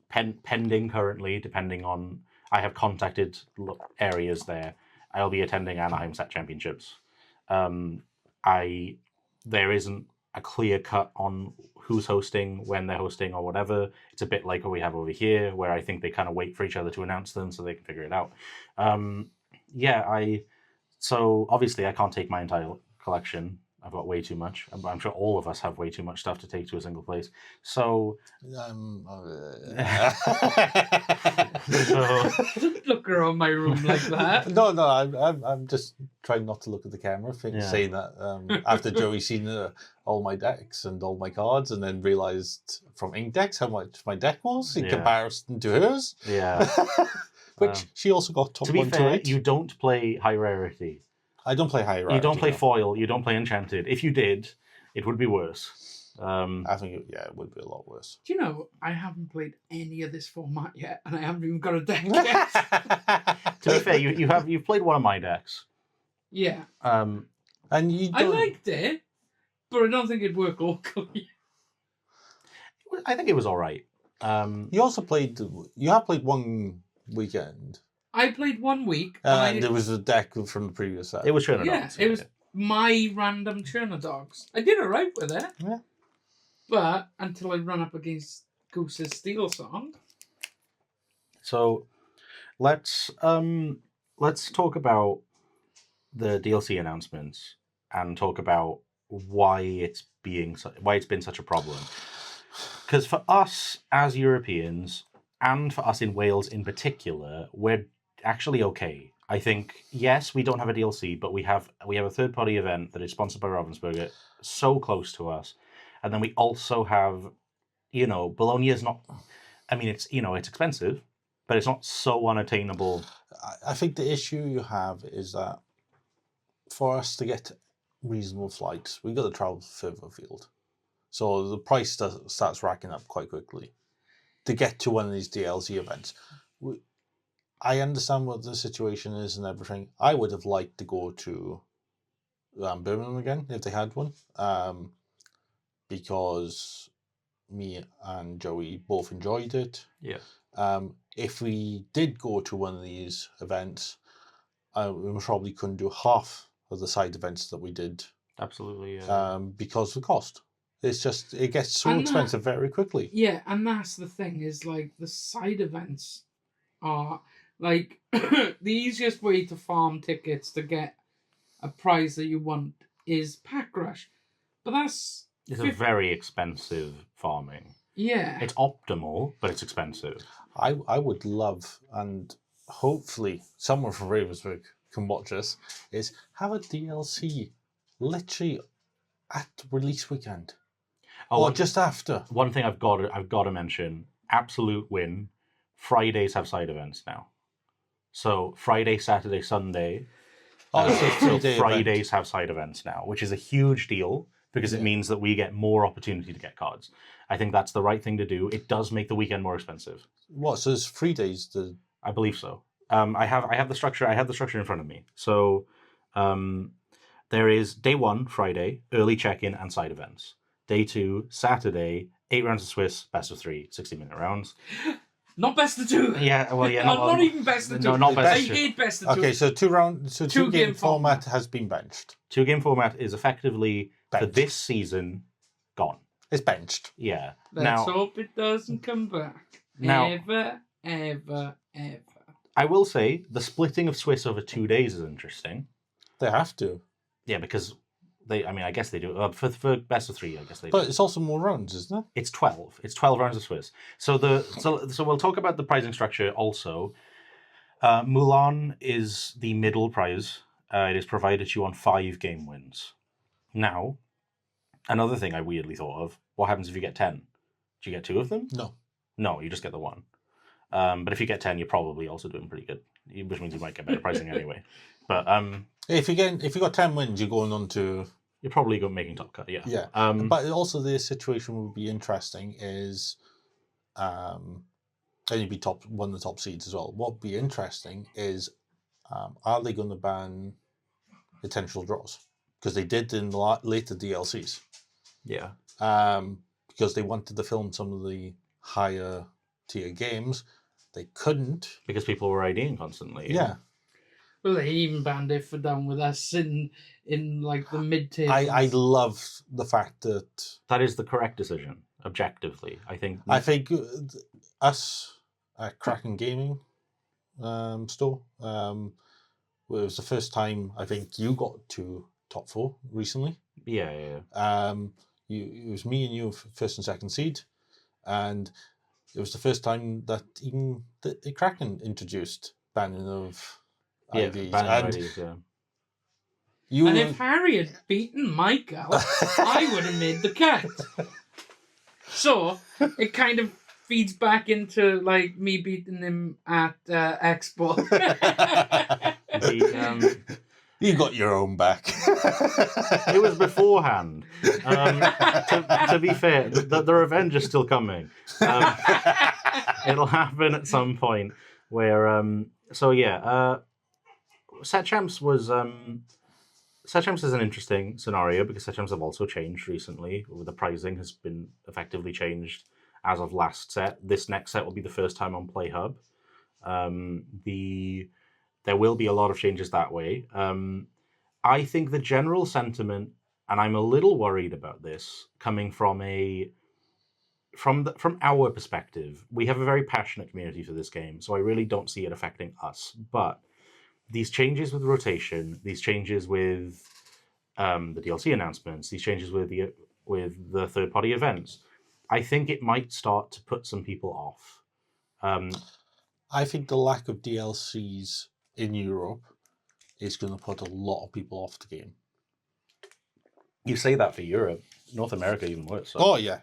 pending currently, depending on... I have contacted areas there. I'll be attending Anaheim Set Championships. There isn't a clear cut on who's hosting, when they're hosting, or whatever. It's a bit like what we have over here, where I think they kind of wait for each other to announce them so they can figure it out. So obviously I can't take my entire collection. I've got way too much. I'm sure all of us have way too much stuff to take to a single place. So... Don't look around my room like that. No, I'm just trying not to look at the camera, saying that after Joey seen all my decks and all my cards, and then realised from Ink Decks how much my deck was in comparison to hers. Yeah. Which she also got top to be 128. fair, you don't play high rarity. I don't play high rarity. You don't play no. foil. You don't play enchanted. If you did, it would be worse. I think it would be a lot worse. Do you know, I haven't played any of this format yet, and I haven't even got a deck yet. To be fair, you've played one of my decks. Yeah. And you I liked it, but I don't think it'd work locally. I think it was all right. You also played... You have played one weekend. I played 1 week. And there was a deck from the previous set. It was Churner Yeah, Dogs. it was my random Churner Dogs. I did alright with it. Yeah. But until I run up against Goose's Steel Song. So let's talk about the DLC announcements and talk about why it's been such a problem. Because for us as Europeans, and for us in Wales in particular, we're actually okay. I think, yes, we don't have a DLC, but we have a third-party event that is sponsored by Ravensburger, so close to us. And then we also have, Bologna is not... I mean, it's expensive, but it's not so unattainable. I think the issue you have is that for us to get reasonable flights, we've got to travel further afield. So the price starts racking up quite quickly to get to one of these DLC events. I understand what the situation is and everything. I would have liked to go to Birmingham again if they had one, because me and Joey both enjoyed it. Yeah. If we did go to one of these events, we probably couldn't do half of the side events that we did. Absolutely. Because of the cost. It's just, it gets so And expensive very quickly. Yeah, and that's the thing, is like the side events are like the easiest way to farm tickets to get a prize that you want is Pack Rush. But that's it's a very expensive farming. Yeah. It's optimal, but it's expensive. I would love, and hopefully someone from Ravensburg can watch us, is have a DLC literally at release weekend. Or just after. One thing I've got to mention, absolute win, Fridays have side events now. So Friday, Saturday, Sunday. So Fridays have side events now, which is a huge deal because it means that we get more opportunity to get cards. I think that's the right thing to do. It does make the weekend more expensive. What? So there's 3 days to... I believe so. I have the structure. I have the structure in front of me. So there is day 1, Friday, early check-in and side events. Day 2, Saturday, 8 rounds of Swiss, best of 3, 60-minute rounds. Not best of 2. Yeah, well, yeah. Not even best of 2. No, not best of 2. I hate best of 2. Okay, so two game format has been benched. 2 game format is effectively, benched. for this season, gone. It's benched. Yeah. Let's hope it doesn't come back. Ever. I will say, the splitting of Swiss over 2 days is interesting. They have to. Yeah, because I guess they do. For best of 3, I guess they do. But it's also more rounds, isn't it? It's 12. It's 12 rounds of Swiss. So we'll talk about the pricing structure also. Mulan is the middle prize. It is provided to you on 5 game wins. Now, another thing I weirdly thought of, what happens if you get 10? Do you get 2 of them? No. No, you just get the 1. But if you get 10, you're probably also doing pretty good, which means you might get better pricing anyway. But if you got 10 wins, you're going on to... You're probably making top cut, yeah. Yeah. But also the situation would be interesting is, and you'd be one of the top seeds as well. What would be interesting is, are they going to ban potential draws? Because they did in the later DLCs. Yeah. Because they wanted to film some of the higher tier games. They couldn't. Because people were IDing constantly. Yeah. Well, they even banned it for Down With Us in like the mid-tier. I love the fact that... That is the correct decision, objectively. I think us at Kraken Gaming store, it was the first time I think you got to top 4 recently. Yeah. It was me and you first and second seed, and it was the first time that even the Kraken introduced banning of IVs. And if Harry had beaten Michael, I would have made the cut. So it kind of feeds back into like me beating him at Expo. You got your own back. It was beforehand. To be fair, the revenge is still coming. It'll happen at some point where... Set Champs was... Set Champs is an interesting scenario because Set Champs have also changed recently. The pricing has been effectively changed as of last set. This next set will be the first time on PlayHub. There will be a lot of changes that way. I think the general sentiment, and I'm a little worried about this, coming from our perspective, we have a very passionate community for this game, so I really don't see it affecting us. But these changes with rotation, these changes with the DLC announcements, these changes with the third-party events, I think it might start to put some people off. I think the lack of DLCs in Europe is going to put a lot of people off the game. You say that for Europe. North America even worse. So. Oh, yeah.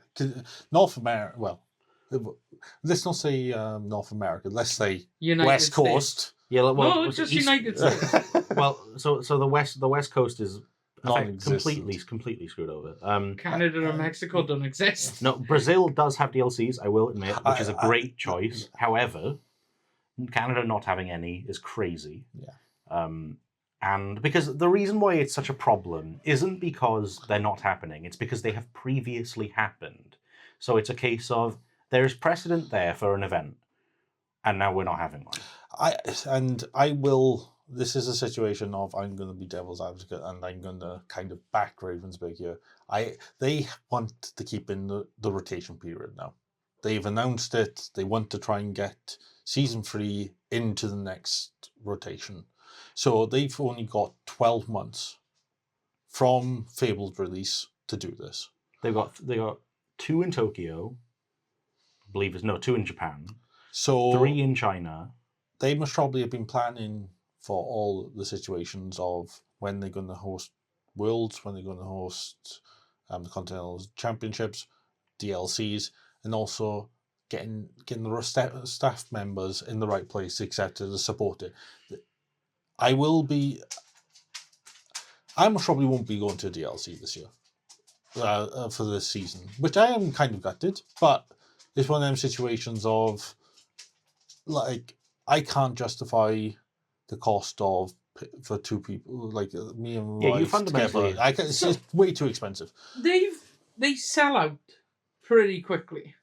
North America, well, let's not say North America. Let's say United West States. Coast. Yeah, well, no, just United States. Well, so the West Coast is Non-existent. completely screwed over. Canada and Mexico don't exist. No, Brazil does have DLCs, I will admit, which is a great choice. However, Canada not having any is crazy. Yeah. And because the reason why it's such a problem isn't because they're not happening, it's because they have previously happened. So it's a case of there's precedent there for an event, and now we're not having one. I will this is a situation of I'm going to be devil's advocate and I'm going to kind of back Ravensburg here. They want to keep in the rotation period now. They've announced it. They want to try and get season 3 into the next rotation. So they've only got 12 months from Fable's release to do this. They got 2 in Tokyo. I believe it's 2 in Japan. So 3 in China. They must probably have been planning for all the situations of when they're going to host Worlds, when they're going to host the Continental Championships, DLCs, and also getting the staff members in the right place, etc., to support it. I most probably won't be going to a DLC this year for this season, which I am kind of gutted, but it's one of them situations of, like, I can't justify the cost of for 2 people, like me and my Yeah, you wife fundamentally- together. It's just way too expensive. They sell out pretty quickly.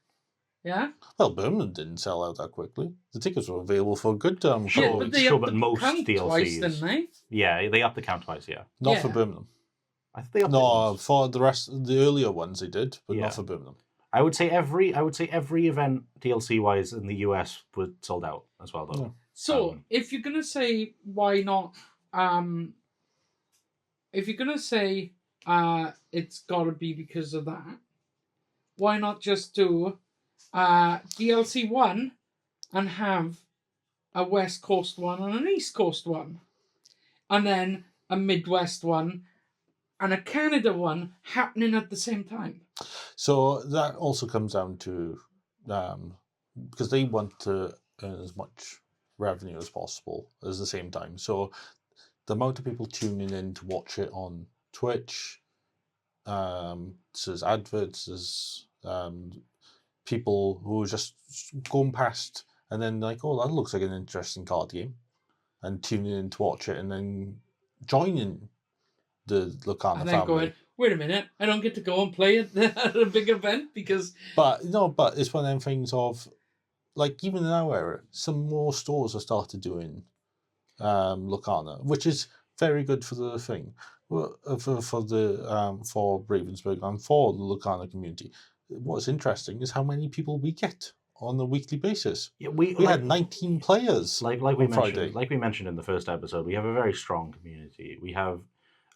Yeah? Well, Birmingham didn't sell out that quickly. The tickets were available for a good Yeah, couple but of they weeks. sure, upped but the most count twice, DLCs. didn't they? Yeah, they upped the count twice, yeah. Not Yeah. for Birmingham. I think they upped it No, once. for the rest, the earlier ones they did, but Yeah. not for Birmingham. I would say every event DLC wise in the US was sold out as well, though. Yeah. So, if you're going to say why not, if you're going to say it's got to be because of that, why not just do DLC 1 and have a West Coast one and an East Coast one? And then a Midwest one and a Canada one happening at the same time. So that also comes down to because they want to earn as much revenue as possible at the same time. So the amount of people tuning in to watch it on Twitch, there's adverts, there's people who are just going past and then like, oh, that looks like an interesting card game, and tuning in to watch it and then joining the Locana And then family. going, wait a minute, I don't get to go and play at a big event because... But it's one of them things of, like, even in our era, some more stores have started doing Locana, which is very good for the thing, for Ravensburg and for the Locana community. What's interesting is how many people we get on a weekly basis. Yeah, We had 19 players like on we Friday. mentioned, like we mentioned in the first episode, we have a very strong community.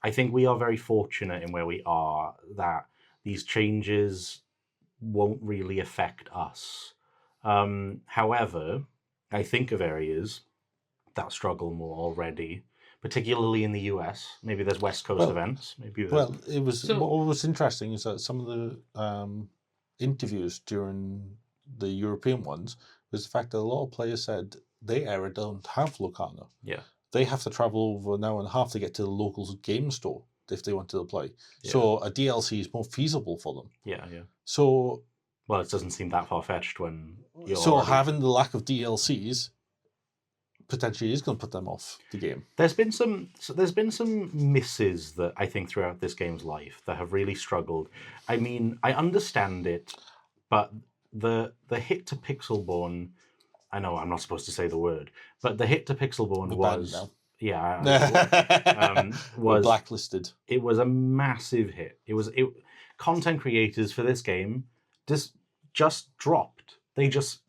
I think we are very fortunate in where we are that these changes won't really affect us. However, I think of areas that struggle more already, particularly in the US. Maybe there's West Coast events. Maybe there's... Well, it was what was interesting is that some of the interviews during the European ones was the fact that a lot of players said their era don't have Locana. Yeah. They have to travel over an hour and a half to get to the local game store if they wanted to play. Yeah. So a DLC is more feasible for them. Yeah. So Well, it doesn't seem that far-fetched when you're so already... having the lack of DLCs potentially is going to put them off the game. There's been some misses that I think throughout this game's life that have really struggled. I mean, I understand it, but the hit to Pixelborn, I know I'm not supposed to say the word, but the hit to Pixelborn was Was blacklisted. It was a massive hit. Content creators for this game just dropped. They just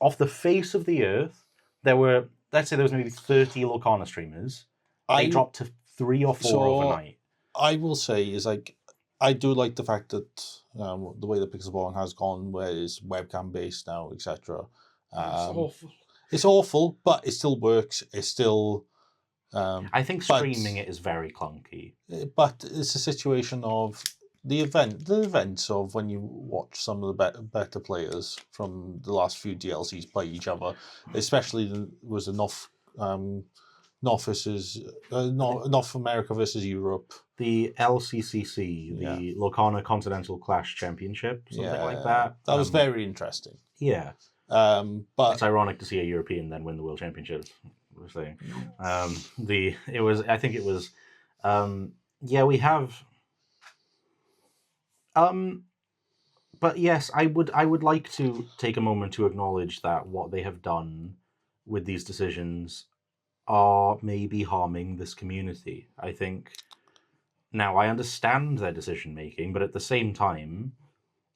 off the face of the earth. There were, let's say, there was maybe 30 Locana streamers. They dropped to 3 or 4 overnight. I will say is like, I do like the fact that the way that Pixelborn has gone, where it's webcam based now, etc. It's awful. It's awful, but it still works. It's still. I think streaming it is very clunky. But it's a situation of the events of when you watch some of the better players from the last few DLCs play each other, especially was the North America versus Europe. The LCCC, the Locana Continental Clash Championship, something like that. That was very interesting. Yeah. But it's ironic to see a European then win the World Championships. We're saying, we have. But yes, I would like to take a moment to acknowledge that what they have done with these decisions are maybe harming this community. I think now I understand their decision making, but at the same time,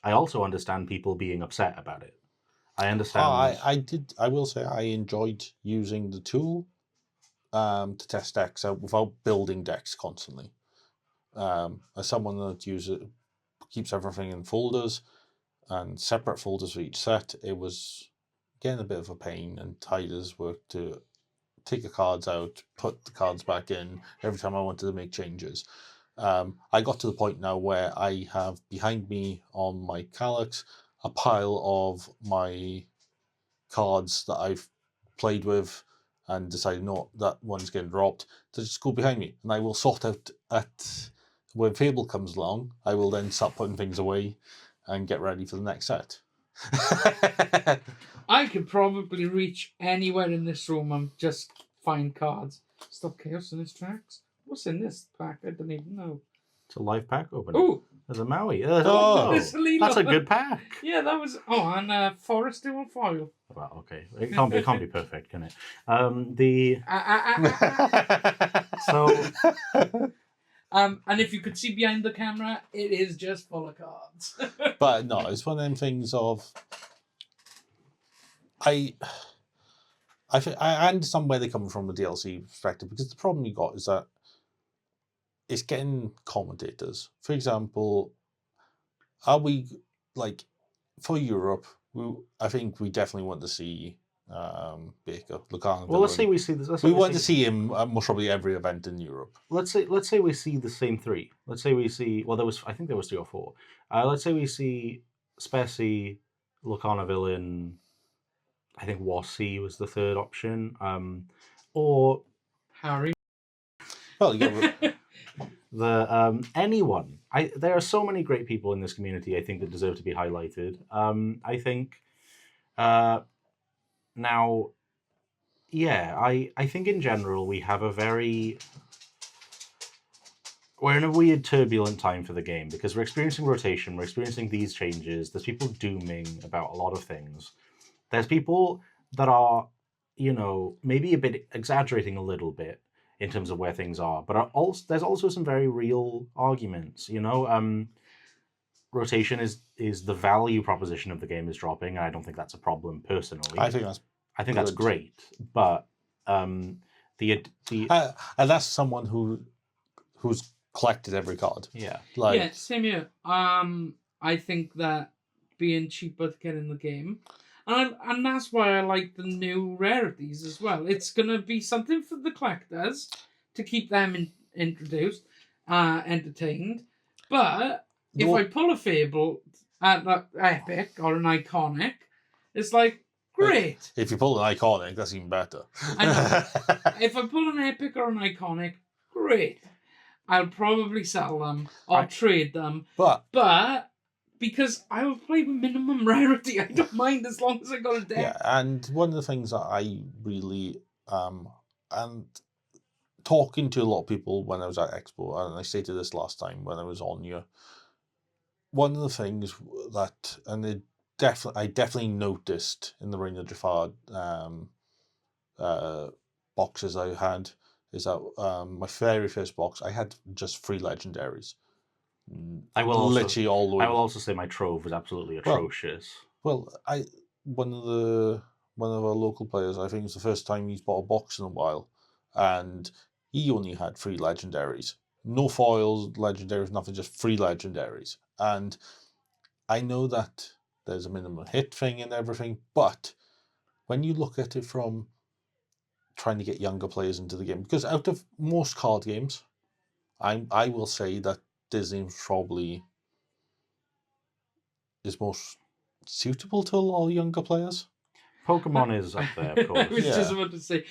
I also understand people being upset about it. I understand. I will say I enjoyed using the tool to test decks out without building decks constantly. As someone that keeps everything in folders and separate folders for each set, it was getting a bit of a pain and tidy's work to take the cards out, put the cards back in every time I wanted to make changes. I got to the point now where I have behind me on my Kallax a pile of my cards that I've played with and decided, no, that one's getting dropped, to just go behind me. And I will sort out when Fable comes along, I will then start putting things away and get ready for the next set. I could probably reach anywhere in this room and just find cards. Stop chaos in its tracks. What's in this pack? I don't even know. It's a live pack opening. Oh, There's a Maui. there's a Lilo. That's a good pack. Yeah, that was. Oh, and Forest dual foil. Well, okay. It can't be perfect, can it? So And if you could see behind the camera, it is just full of cards. But no, it's one of them things of I understand where they're coming from the DLC perspective, because the problem you got is that it's getting commentators. For example, are we like for Europe? I think we definitely want to see Baker, Lucano. well, let's say we see this. We want to see him at most probably every event in Europe. Let's say we see the same three. Let's say we see. Well, I think there was 3 or 4. Let's say we see Spessy, Lucana Villain. I think Wassy was the third option. Or Harry. Well, yeah, anyone. There are so many great people in this community, I think, that deserve to be highlighted. I think now, yeah, I think in general we're in a weird turbulent time for the game, because we're experiencing rotation, we're experiencing these changes, there's people dooming about a lot of things. There's people that are, maybe a bit exaggerating a little bit in terms of where things are, but there's also some very real arguments. Rotation is the value proposition of the game is dropping, and I don't think that's a problem personally. I think that's great, but and that's someone who's collected every card. Yeah, yeah, same here. I think that being cheaper to get in the game. And that's why I like the new rarities as well. It's going to be something for the collectors to keep them introduced, entertained. But if I pull a Fable at an epic or an iconic, it's like, great. If you pull an iconic, that's even better. I know. If I pull an epic or an iconic, great. I'll probably sell them or trade them. But because I will play with minimum rarity, I don't mind as long as I got a deck. Yeah, and one of the things that I really and talking to a lot of people when I was at Expo, and I stated this last time when I was on here, one of the things that, and I definitely noticed in the Reign of Jafar boxes I had, is that my very first box, I had just 3 legendaries. I will literally all the way. I will also say my trove was absolutely atrocious. One of our local players, I think it's the first time he's bought a box in a while, and he only had 3 legendaries, no foils, legendaries, nothing, just 3 legendaries. And I know that there's a minimum hit thing and everything, but when you look at it from trying to get younger players into the game, because out of most card games, I will say that Disney probably is most suitable to a lot of younger players. Pokemon is up there, of course. I was just about to say,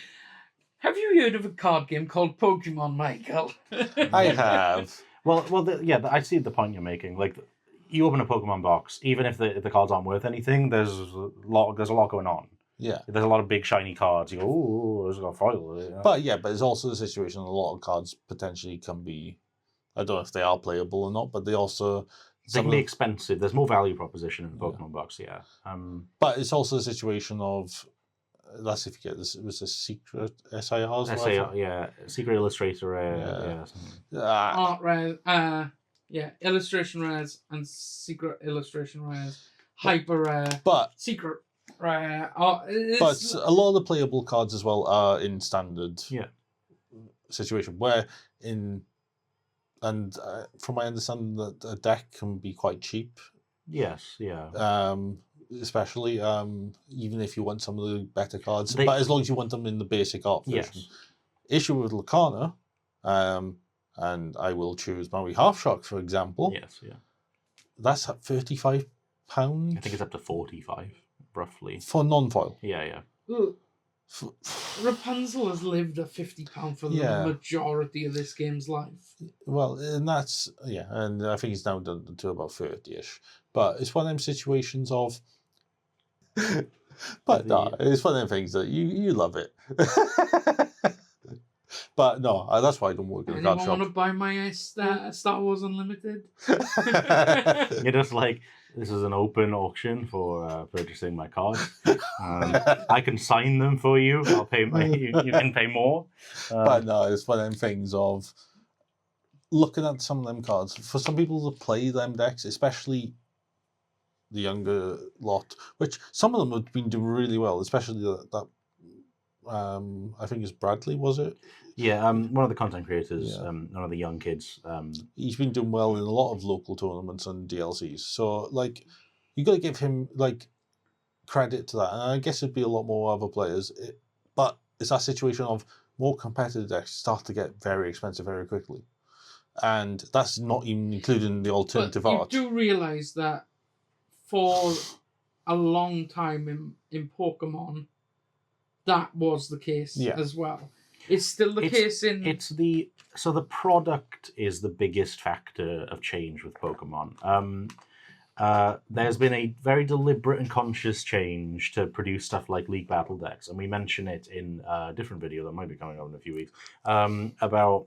have you heard of a card game called Pokemon, Michael? I have. I see the point you're making. Like, you open a Pokemon box, even if the cards aren't worth anything, there's a lot going on. Yeah. There's a lot of big shiny cards. You go, ooh, there's a foil. But there's also the situation a lot of cards potentially can be, I don't know if they are playable or not, but they can be expensive. There's more value proposition in the Pokemon box, yeah. But it's also a situation of That's if you get this. It was a secret SIRs. Secret Illustrator Rare. Yeah. Something. Art rares, illustration rares and secret illustration rares, hyper rare, But secret rare. But a lot of the playable cards as well are in standard situation, where from my understanding that a deck can be quite cheap. Yes, yeah. Especially even if you want some of the better cards, but as long as you want them in the basic art version. Yes. Issue with Lacana, and I will choose Maui Half Shark for example. Yes, yeah. That's at £35. I think it's up to 45, roughly. For non-foil. Yeah. Rapunzel has lived at £50 for the majority of this game's life. Well, and that's and I think it's now done to about 30ish. But it's one of them situations of. But no, it's one of them things that you love it. But no, that's why I don't work in a card shop. Anyone want to buy my Star Wars Unlimited? You're just like, this is an open auction for purchasing my cards. I can sign them for you. I'll pay you can pay more. But no, it's one of them things of looking at some of them cards. For some people to play them decks, especially the younger lot, which some of them have been doing really well, especially that I think it's Bradley, was it? Yeah, one of the content creators, one of the young kids. He's been doing well in a lot of local tournaments and DLCs. So, like, you got to give him, like, credit to that. And I guess it'd be a lot more other players. But it's that situation of more competitive decks start to get very expensive very quickly. And that's not even including the alternative art. You do realise that for a long time in Pokemon, that was the case as well. It's still the case in... So the product is the biggest factor of change with Pokemon. There's been a very deliberate and conscious change to produce stuff like League Battle decks, and we mention it in a different video that might be coming up in a few weeks, about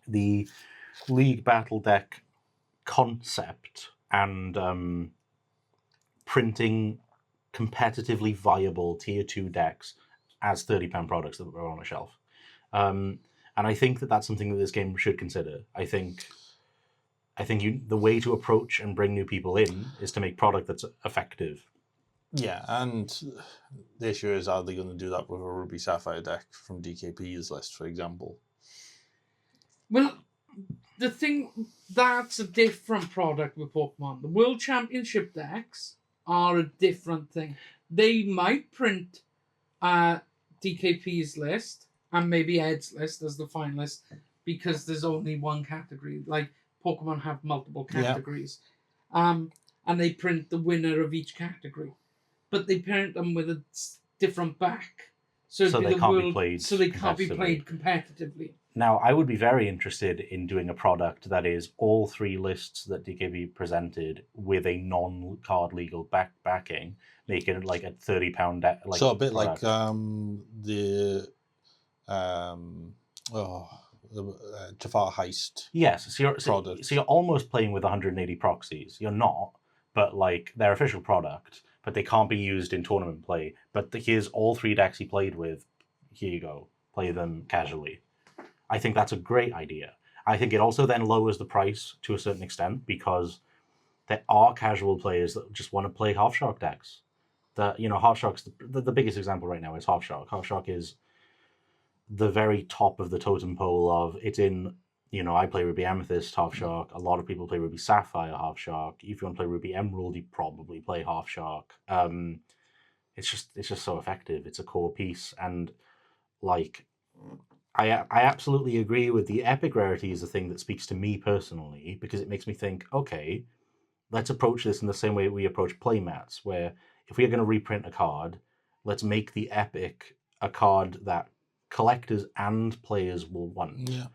the League Battle deck concept and printing competitively viable Tier 2 decks as £30 products that are on a shelf. And I think that's something that this game should consider. I think the way to approach and bring new people in is to make product that's effective. Yeah, and the issue is, are they going to do that with a Ruby Sapphire deck from DKP's list, for example? Well, the thing, that's a different product with Pokemon. The World Championship decks are a different thing. They might print DKP's list and maybe Ed's list as the finalist because there's only one category. Like, Pokemon have multiple categories. And they print the winner of each category. But they print them with a different back. So they can't be played competitively. Now, I would be very interested in doing a product that is all three lists that DKB presented with a non-card legal backing, making it like a £30 deck. So a bit product. Like the Jafar Heist. Yes, so you're almost playing with 180 proxies. You're not, but like they're official product, but they can't be used in tournament play. But here's all three decks he played with. Here you go. Play them casually. I think that's a great idea. I think it also then lowers the price to a certain extent because there are casual players that just want to play Half Shark decks. Half Shark's the biggest example right now is Half Shark. Half Shark is the very top of the totem pole of it's in, I play Ruby Amethyst Half Shark. A lot of people play Ruby Sapphire Half Shark. If you want to play Ruby Emerald, you probably play Half Shark. It's just so effective. It's a core piece, and like I absolutely agree with the epic rarity is the thing that speaks to me personally because it makes me think, okay, let's approach this in the same way we approach playmats, where if we are going to reprint a card, let's make the epic a card that collectors and players will want. Yeah.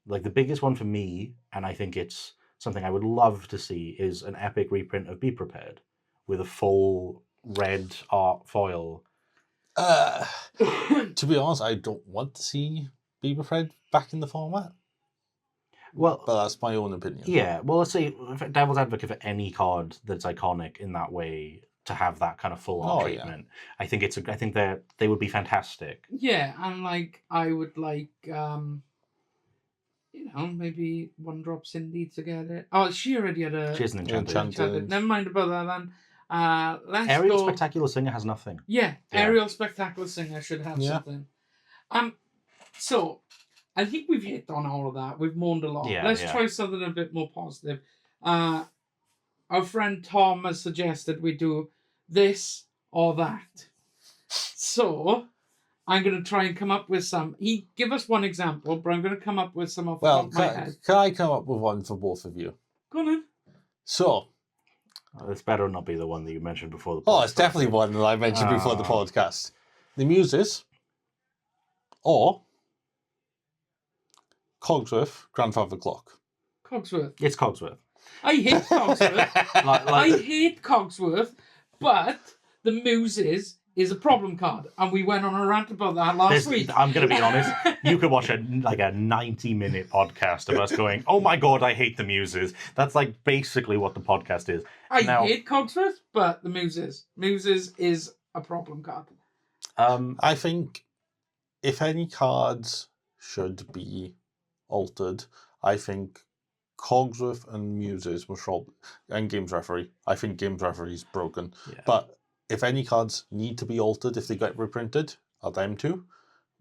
Like the biggest one for me, and I think it's something I would love to see, is an epic reprint of Be Prepared with a full red art foil. To be honest, I don't want to see Be Prepared back in the format. Well, but that's my own opinion. Yeah, well, let's say devil's advocate for any card that's iconic in that way. to have that kind of full Oh, on yeah. treatment. I think they would be fantastic. Yeah, and like I would like maybe One Drop Cindy to get it. Oh, she already had a She is an enchanted. Enchanted. Never mind about that then. Let's Ariel go. Spectacular Singer has nothing. Yeah, Yeah. Ariel Spectacular Singer should have Yeah. something. So I think we've hit on all of that. We've moaned a lot. Yeah, Let's yeah. try something a bit more positive. Our friend Tom has suggested we do this or that. So I'm going to try and come up with some. He give us one example, but I'm going to come up with some off the top Well, of my head. can I come up with one for both of you? Go on then. So, It's better not be the one that you mentioned before the podcast. oh, it's definitely one that I mentioned before the podcast. The Muses or Cogsworth Grandfather Clock. Cogsworth. It's Cogsworth. I hate Cogsworth. Like, I hate Cogsworth, but the Muses is a problem card, and we went on a rant about that last week. I'm going to be honest. You could watch a 90-minute podcast of us going, "Oh my god, I hate the Muses." That's like basically what the podcast is. I Now- hate Cogsworth, but the Muses is a problem card. I think if any cards should be altered, I think Cogsworth and Muses must probably, and Games Referee. I think Games Referee is broken. Yeah. But if any cards need to be altered if they get reprinted, are them two.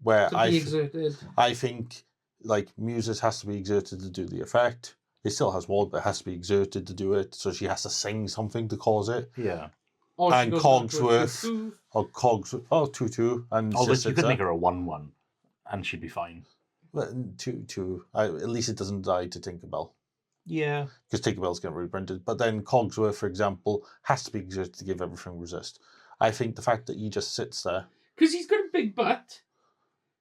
Where To be exerted. I think like Muses has to be exerted to do the effect. It still has ward, but it has to be exerted to do it. So she has to sing something to cause it. Yeah. Or she And goes down to a Cogsworth. 2/2. Or Cogsworth, 2/2, and Although just you sits could make there. her a 1/1, and she'd be fine. Well, 2/2. At least it doesn't die to Tinkerbell. Yeah. Because Tinkerbell's getting reprinted. But then Cogsworth, for example, has to be exerted to give everything resist. I think the fact that he just sits there. Because he's got a big butt.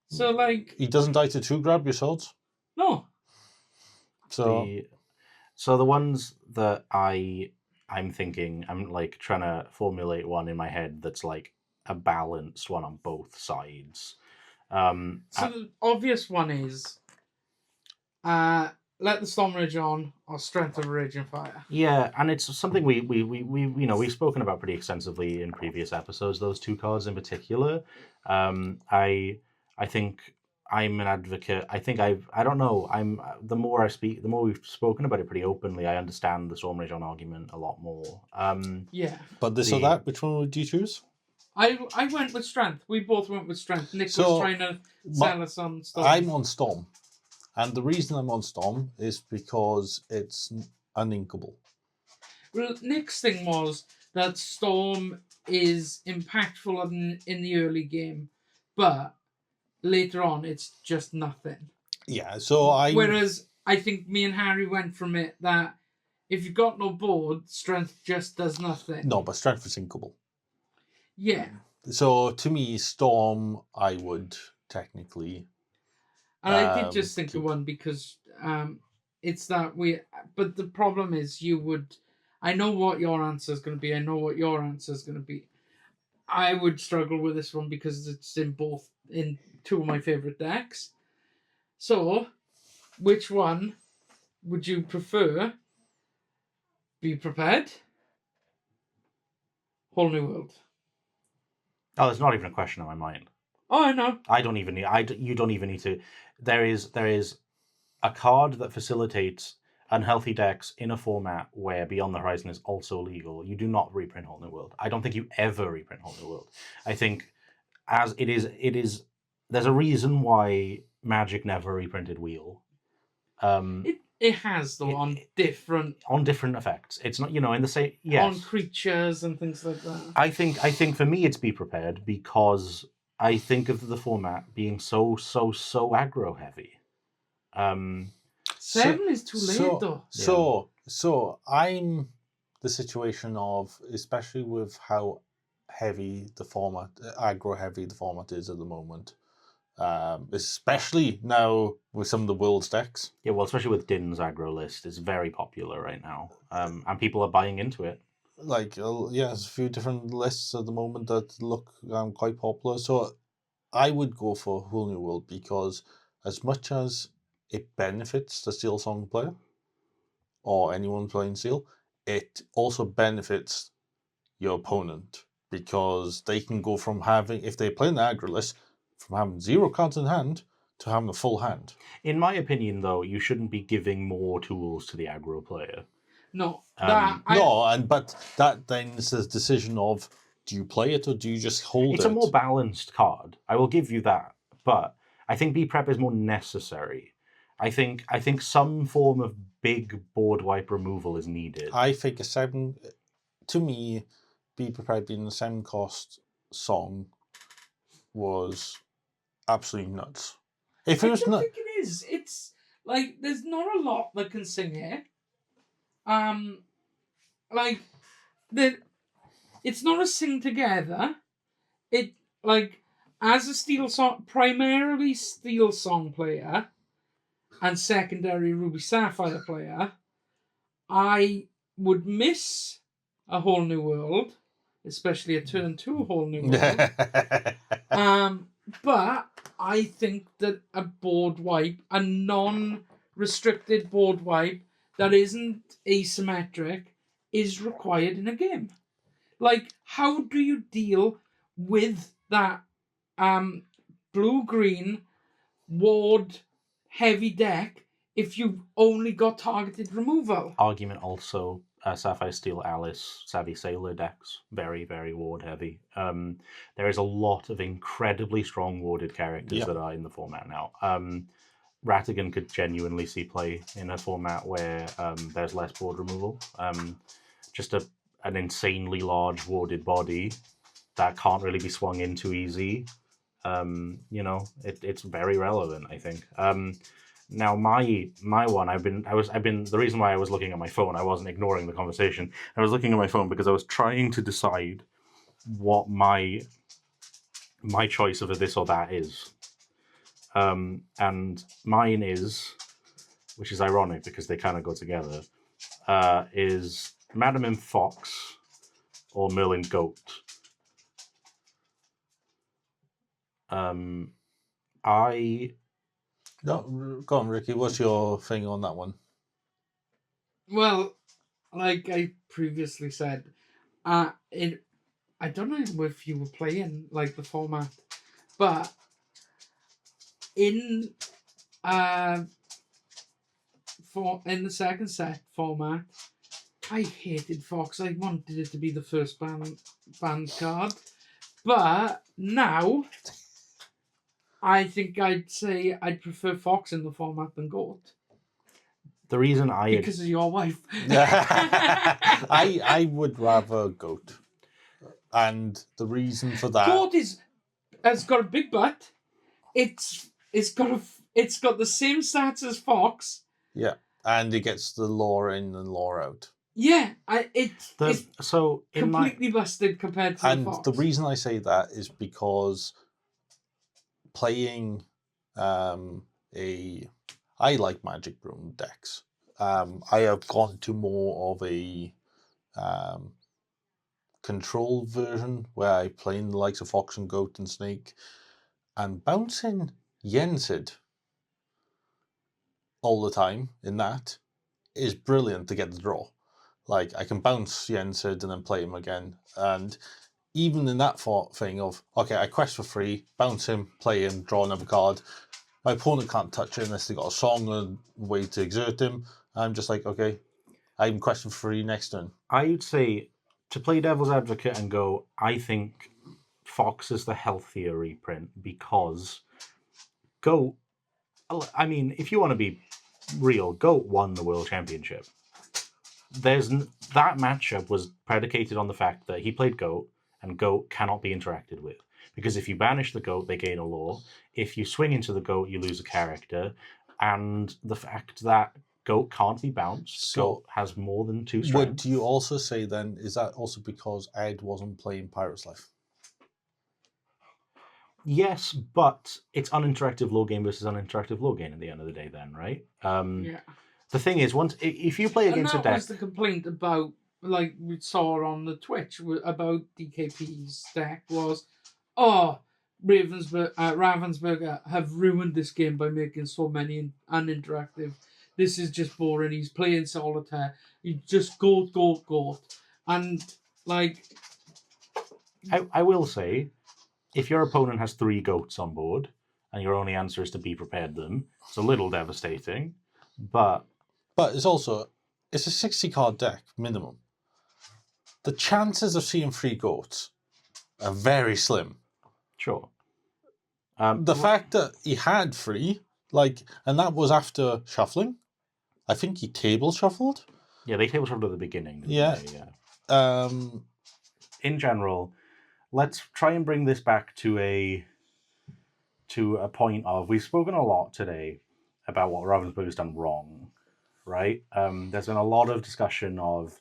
So, like, He doesn't die to 2 grab your swords. no. So So the ones that I'm thinking, I'm like trying to formulate one in my head that's like a balanced one on both sides. So the obvious one is let the Storm Rage on or Strength of Raging Fire. Yeah, and it's something we've spoken about pretty extensively in previous episodes. Those two cards in particular, I think I'm an advocate. I think I don't know. The more I speak, the more we've spoken about it pretty openly. I understand the Storm Rage on argument a lot more. Yeah. but this or that, which one would you choose? I went with Strength. We both went with Strength. Nick So, was trying to sell us on Storm. I'm on Storm. And the reason I'm on Storm is because it's uninkable. Well, Nick's thing was that Storm is impactful in the early game, but later on it's just nothing. Yeah, so Whereas I think me and Harry went from it that if you've got no board, Strength just does nothing. No, but Strength is inkable. Yeah. So to me, Storm, I would technically... And I did just think keep. of one because it's that but the problem is I know what your answer is going to be. I know what your answer is going to be. I would struggle with this one because it's in two of my favorite decks. So, which one would you prefer? Be Prepared? Whole New World. Oh, there's not even a question in my mind. Oh, I know. You don't even need to. There is a card that facilitates unhealthy decks in a format where Beyond the Horizon is also legal. You do not reprint Whole New World. I don't think you ever reprint Whole New World. I think as it is. There's a reason why Magic never reprinted Wheel. It has though on different effects. It's not in the same. Yes. on creatures and things like that. I think for me it's Be Prepared because I think of the format being so aggro heavy. 7 is too late though. So I'm the situation of, especially with how heavy the format, aggro heavy the format is at the moment. Especially now with some of the world's decks. Yeah, well, especially with Din's aggro list, it's very popular right now, and people are buying into it. Like, there's a few different lists at the moment that look quite popular. So I would go for Whole New World because as much as it benefits the Steel Song player or anyone playing Steel, it also benefits your opponent, because they can go from having, if they play an aggro list, from having 0 cards in hand to having a full hand. In my opinion, though, you shouldn't be giving more tools to the aggro player. No, But that then is a decision of, do you play it or do you just hold it? It's a more balanced card. I will give you that, but I think B prep is more necessary. I think some form of big board wipe removal is needed. I think to me, Be Prepared being a 7-cost song was absolutely nuts. If it was not, think it is. It's like there's not a lot that can sing here. It's not a sing together. It as a steel song, primarily steel song player, and secondary Ruby Sapphire player, I would miss a whole new world, especially a turn 2 whole new world. But I think that a board wipe, a non-restricted board wipe that isn't asymmetric, is required in a game. How do you deal with that blue-green ward heavy deck if you've only got targeted removal? Argument also, Sapphire Steel Alice, Savvy Sailor decks, very, very ward heavy. There is a lot of incredibly strong warded characters that are in the format now. Ratigan could genuinely see play in a format where there's less board removal. Just an insanely large warded body that can't really be swung in too easy. It's very relevant, I think. Now my one, the reason why I was looking at my phone, I wasn't ignoring the conversation. I was looking at my phone because I was trying to decide what my choice of a this or that is. And mine is, which is ironic because they kind of go together, is Madam M Fox or Merlin Goat. No, go on, Ricky. What's your thing on that one? Well, like I previously said, I don't know if you were playing the format, but in the second set format, I hated Fox. I wanted it to be the first banned card, but now I think I'd say I'd prefer Fox in the format than Goat. The reason because of your wife. I would rather Goat, and the reason for that, Goat has got a big butt. It's got the same stats as Fox. Yeah, and it gets the lore in and lore out. Yeah, it's completely busted compared to and the Fox. The reason I say that is because playing I like Magic Broom decks. I have gone to more of a control version where I play in the likes of Fox and Goat and Snake, and bouncing Yensid all the time in that is brilliant to get the draw. I can bounce Yensid and then play him again, and even in that thing of, okay, I quest for free, bounce him, play him, draw another card. My opponent can't touch it unless they got a song or a way to exert him. I'm just like, okay, I'm questing for free next turn. I would say, to play devil's advocate and go, I think Fox is the healthier reprint because Goat, I mean, if you want to be real, Goat won the World Championship. That matchup was predicated on the fact that he played Goat, and Goat cannot be interacted with. Because if you banish the Goat, they gain a lore. If you swing into the Goat, you lose a character. And the fact that Goat can't be bounced, Goat has more than 2 strength. Would you also say then, is that also because Ed wasn't playing Pirate's Life? Yes, but it's uninteractive low game versus uninteractive low game at the end of the day then, right? Yeah. The thing is, if you play against a deck... And that was the complaint about, like we saw on the Twitch, about DKP's deck was, Ravensburger have ruined this game by making so many uninteractive. This is just boring. He's playing solitaire. You just goat. And, like, I will say, if your opponent has 3 goats on board and your only answer is to be prepared them, it's a little devastating. But it's a 60 card deck minimum. The chances of seeing 3 goats are very slim. sure. The fact that he had 3, and that was after shuffling. I think he table shuffled. Yeah, they table shuffled at the beginning. Didn't Yeah. they? Yeah. Um, In general, let's try and bring this back to a point of, we've spoken a lot today about what Ravensburg has done wrong, right? There's been a lot of discussion of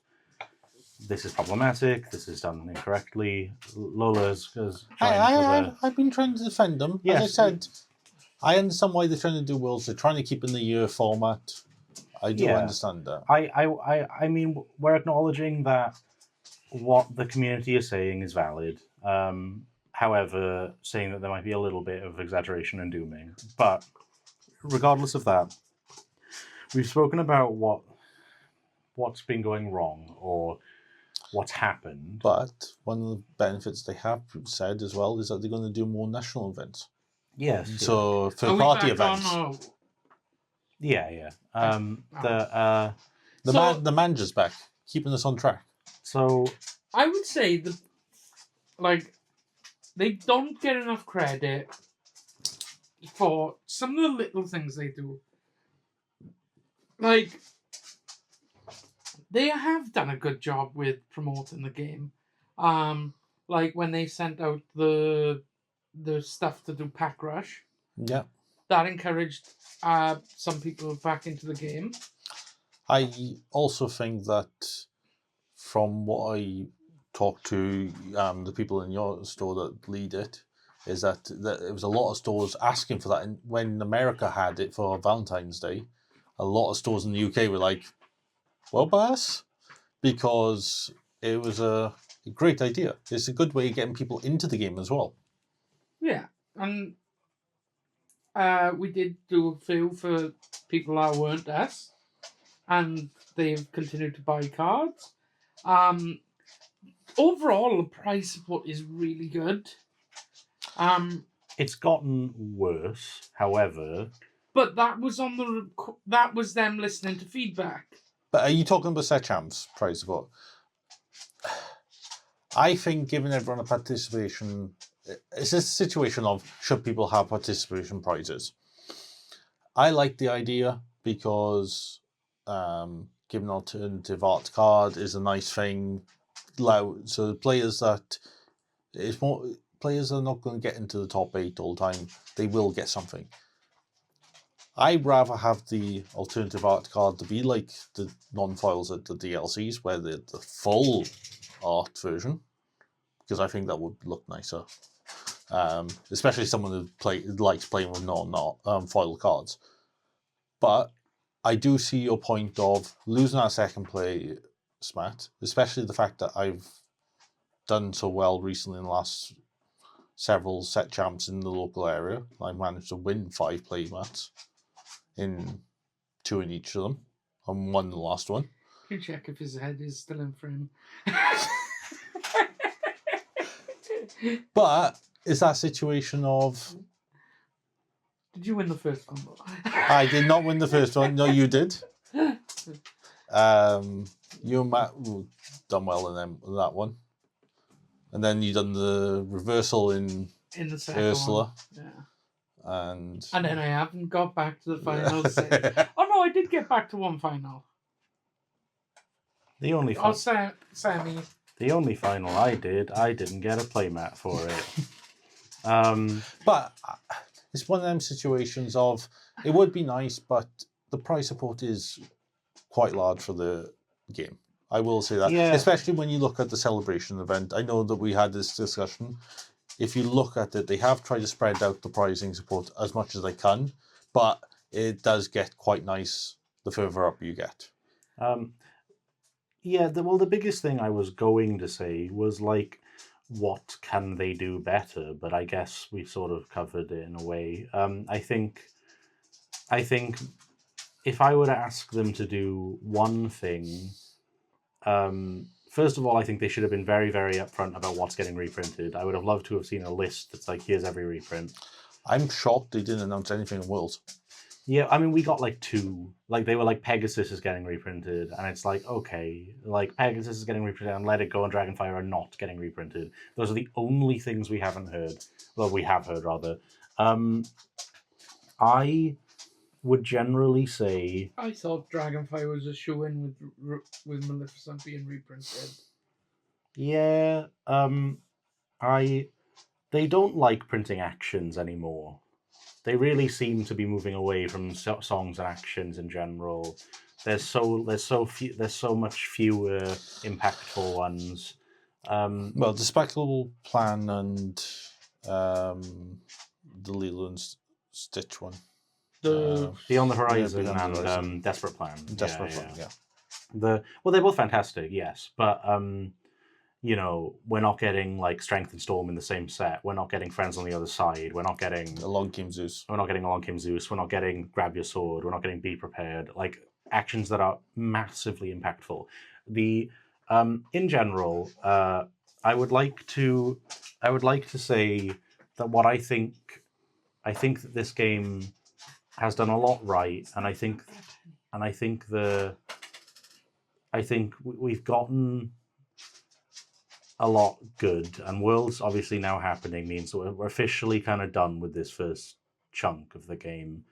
this is problematic, this is done incorrectly. Lola's I've been trying to defend them. Yes. As I said, I understand why they're trying to do Worlds. They're trying to keep in the year format. I do understand that. I mean, we're acknowledging that what the community is saying is valid. However, saying that there might be a little bit of exaggeration and dooming. But regardless of that, we've spoken about what's been going wrong or what's happened. But one of the benefits they have said as well is that they're going to do more national events. Yes. So third party events. Yeah. The manager's back, keeping us on track. So I would say that, they don't get enough credit for some of the little things they do. They have done a good job with promoting the game. When they sent out the stuff to do Pack Rush. Yeah. that encouraged some people back into the game. I also think that from what I talked to the people in your store that lead it, is that there was a lot of stores asking for that. And when America had it for Valentine's Day, a lot of stores in the UK were like, well, boss, because it was a great idea. It's a good way of getting people into the game as well. Yeah, and we did do a few for people that weren't us, and they've continued to buy cards. Overall, the price support is really good. it's gotten worse, however. But that was that was them listening to feedback. But are you talking about set champs price support? I think giving everyone a participation, it's a situation of should people have participation prizes. I like the idea because giving an alternative art card is a nice thing. So players are not going to get into the top 8 all the time. They will get something. I'd rather have the alternative art card to be like the non-foils at the DLCs, where the full art version, because I think that would look nicer. Especially someone who likes playing with non-foil cards. But I do see your point of losing our second play, Smat, especially the fact that I've done so well recently in the last several set champs in the local area. I managed to win 5 play mats. In 2 in each of them, and 1 in the last one. You check if his head is still in frame. But it's that situation of... Did you win the first one? I did not win the first one. No, you did. You and Matt done well in that one. And then you done the reversal in the second Ursula. one. Yeah. And then I haven't got back to the finals. Oh no, I did get back to one final. The only Sammy. The only final I didn't get a playmat for it. But it's one of them situations of it would be nice, but the price support is quite large for the game. I will say that, especially when you look at the celebration event. I know that we had this discussion. If you look at it, they have tried to spread out the pricing support as much as they can, but it does get quite nice the further up you get. The biggest thing I was going to say was what can they do better? But I guess we sort of covered it in a way. I think if I were to ask them to do one thing First of all, I think they should have been very, very upfront about what's getting reprinted. I would have loved to have seen a list that's like, here's every reprint. I'm shocked they didn't announce anything in Worlds. Yeah, I mean, we got like 2. Like, they were like, Pegasus is getting reprinted, and it's like, okay, like, Pegasus is getting reprinted, and Let It Go and Dragonfire are not getting reprinted. Those are the only things we haven't heard. Well, we have heard, rather. I would generally say... I thought Dragonfire was a shoe-in with Maleficent being reprinted. Yeah, they don't like printing actions anymore. They really seem to be moving away from songs and actions in general. There's so much fewer impactful ones. Well, Despicable Plan and the Lilo and Stitch one. Beyond the Horizon Beyond the and Horizon. Desperate Plan. Desperate Plan, yeah. Well, they're both fantastic, yes, but you know, we're not getting like Strength and Storm in the same set. We're not getting Friends on the Other Side. We're not getting Along Came Zeus. We're not getting Along Came Zeus. We're not getting Grab Your Sword. We're not getting Be Prepared. Like actions that are massively impactful. In general, I would like to say that what I think that this game has done a lot right, and I think we've gotten a lot good, and Worlds obviously now happening means that we're officially kind of done with this first chunk of the game.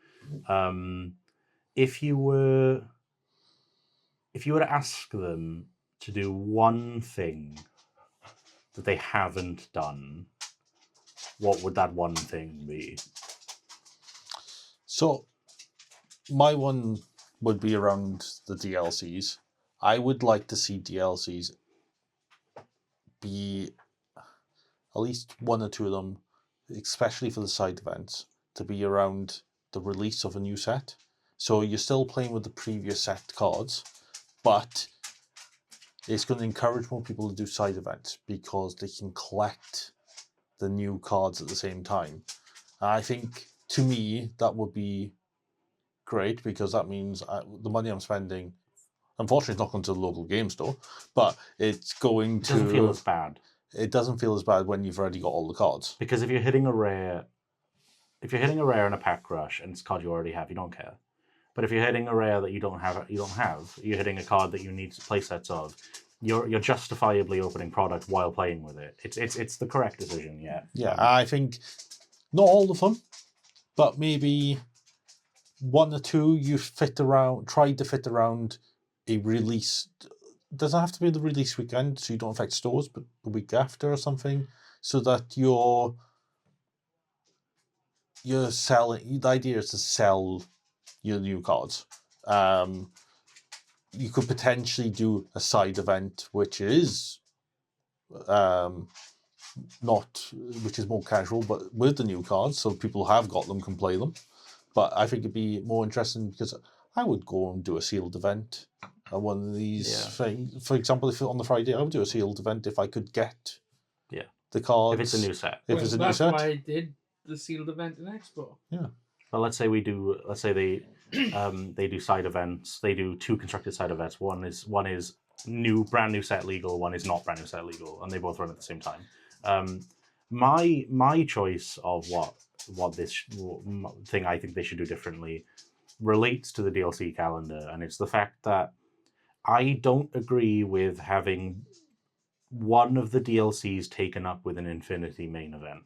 If you were to ask them to do one thing that they haven't done, what would that one thing be? So, my one would be around the DLCs. I would like to see DLCs be at least 1 or 2 of them, especially for the side events, to be around the release of a new set. So you're still playing with the previous set cards, but it's going to encourage more people to do side events because they can collect the new cards at the same time. And I think, to me, that would be great because that means the money I'm spending, unfortunately, it's not going to the local game store, but it's going to... It doesn't feel as bad. It doesn't feel as bad when you've already got all the cards. Because if you're hitting a rare in a pack rush and it's a card you already have, you don't care. But if you're hitting a rare that you don't have, you're hitting a card that you need play sets of, you're justifiably opening product while playing with it. It's the correct decision, yeah. Yeah, I think not all of them, but maybe 1 or 2 you tried to fit around a release. Doesn't have to be the release weekend, so you don't affect stores, but the week after or something, so that you're selling. The idea is to sell your new cards. You could potentially do a side event, which is more casual, but with the new cards, so people who have got them can play them. But I think it'd be more interesting because I would go and do a sealed event at one of these things. For example, if on the Friday, I would do a sealed event if I could get the cards. If it's a new set. That's why I did the sealed event in Expo. Yeah. Well, let's say they do side events. They do 2 constructed side events. One is brand new set legal. One is not brand new set legal, and they both run at the same time. My choice of what this thing I think they should do differently relates to the DLC calendar, and it's the fact that I don't agree with having one of the DLCs taken up with an Infinity main event.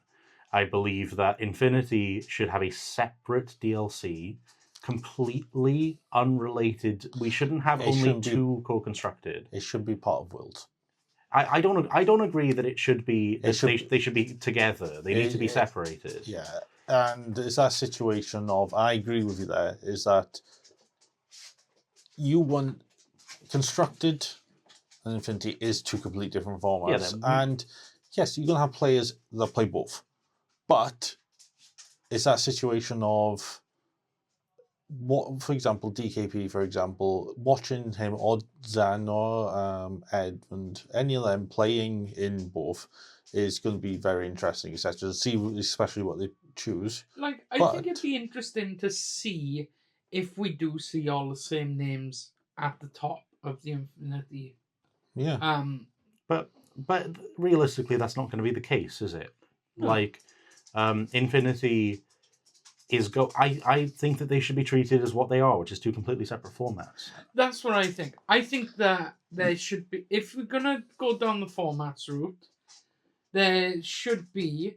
I believe that Infinity should have a separate DLC, completely unrelated. We shouldn't have only 2 co-constructed. It should be part of Worlds. I don't agree that it should be. They should be together. They need to be separated. Yeah, and it's that situation of, I agree with you there, is that you want constructed and Infinity is 2 completely different formats. And yes, you're going to have players that play both. But it's that situation of, what, for example, DKP, for example, watching him or Zan or Ed and any of them playing in both is going to be very interesting, etc. To see especially what they choose. Like, I think it'd be interesting to see if we do see all the same names at the top of the Infinity Yeah. But realistically, that's not going to be the case, is it? No. Like, Infinity is I think that they should be treated as what they are, which is two completely separate formats. That's what I think. I think that there should be, if we're gonna go down the formats route, there should be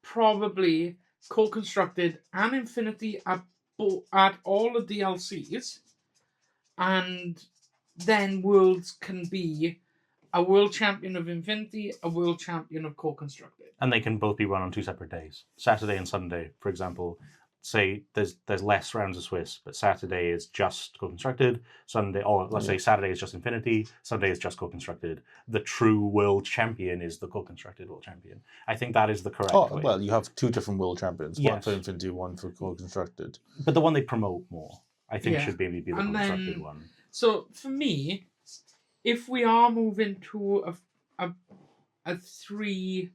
probably co-constructed and Infinity at all the DLCs, and then worlds can be a world champion of Infinity, a world champion of co-constructed. And they can both be run on two separate days. Saturday and Sunday, for example. Say there's less rounds of Swiss, but Saturday is just co-constructed. Sunday, or let's say Saturday is just Infinity. Sunday is just co-constructed. The true world champion is the co-constructed world champion. I think that is the correct way. Well, you have two different world champions. One Yes. for Infinity, one for co-constructed. But the one they promote more, I think, Yeah. should maybe be the And co-constructed then- one. So for me, if we are moving to a three,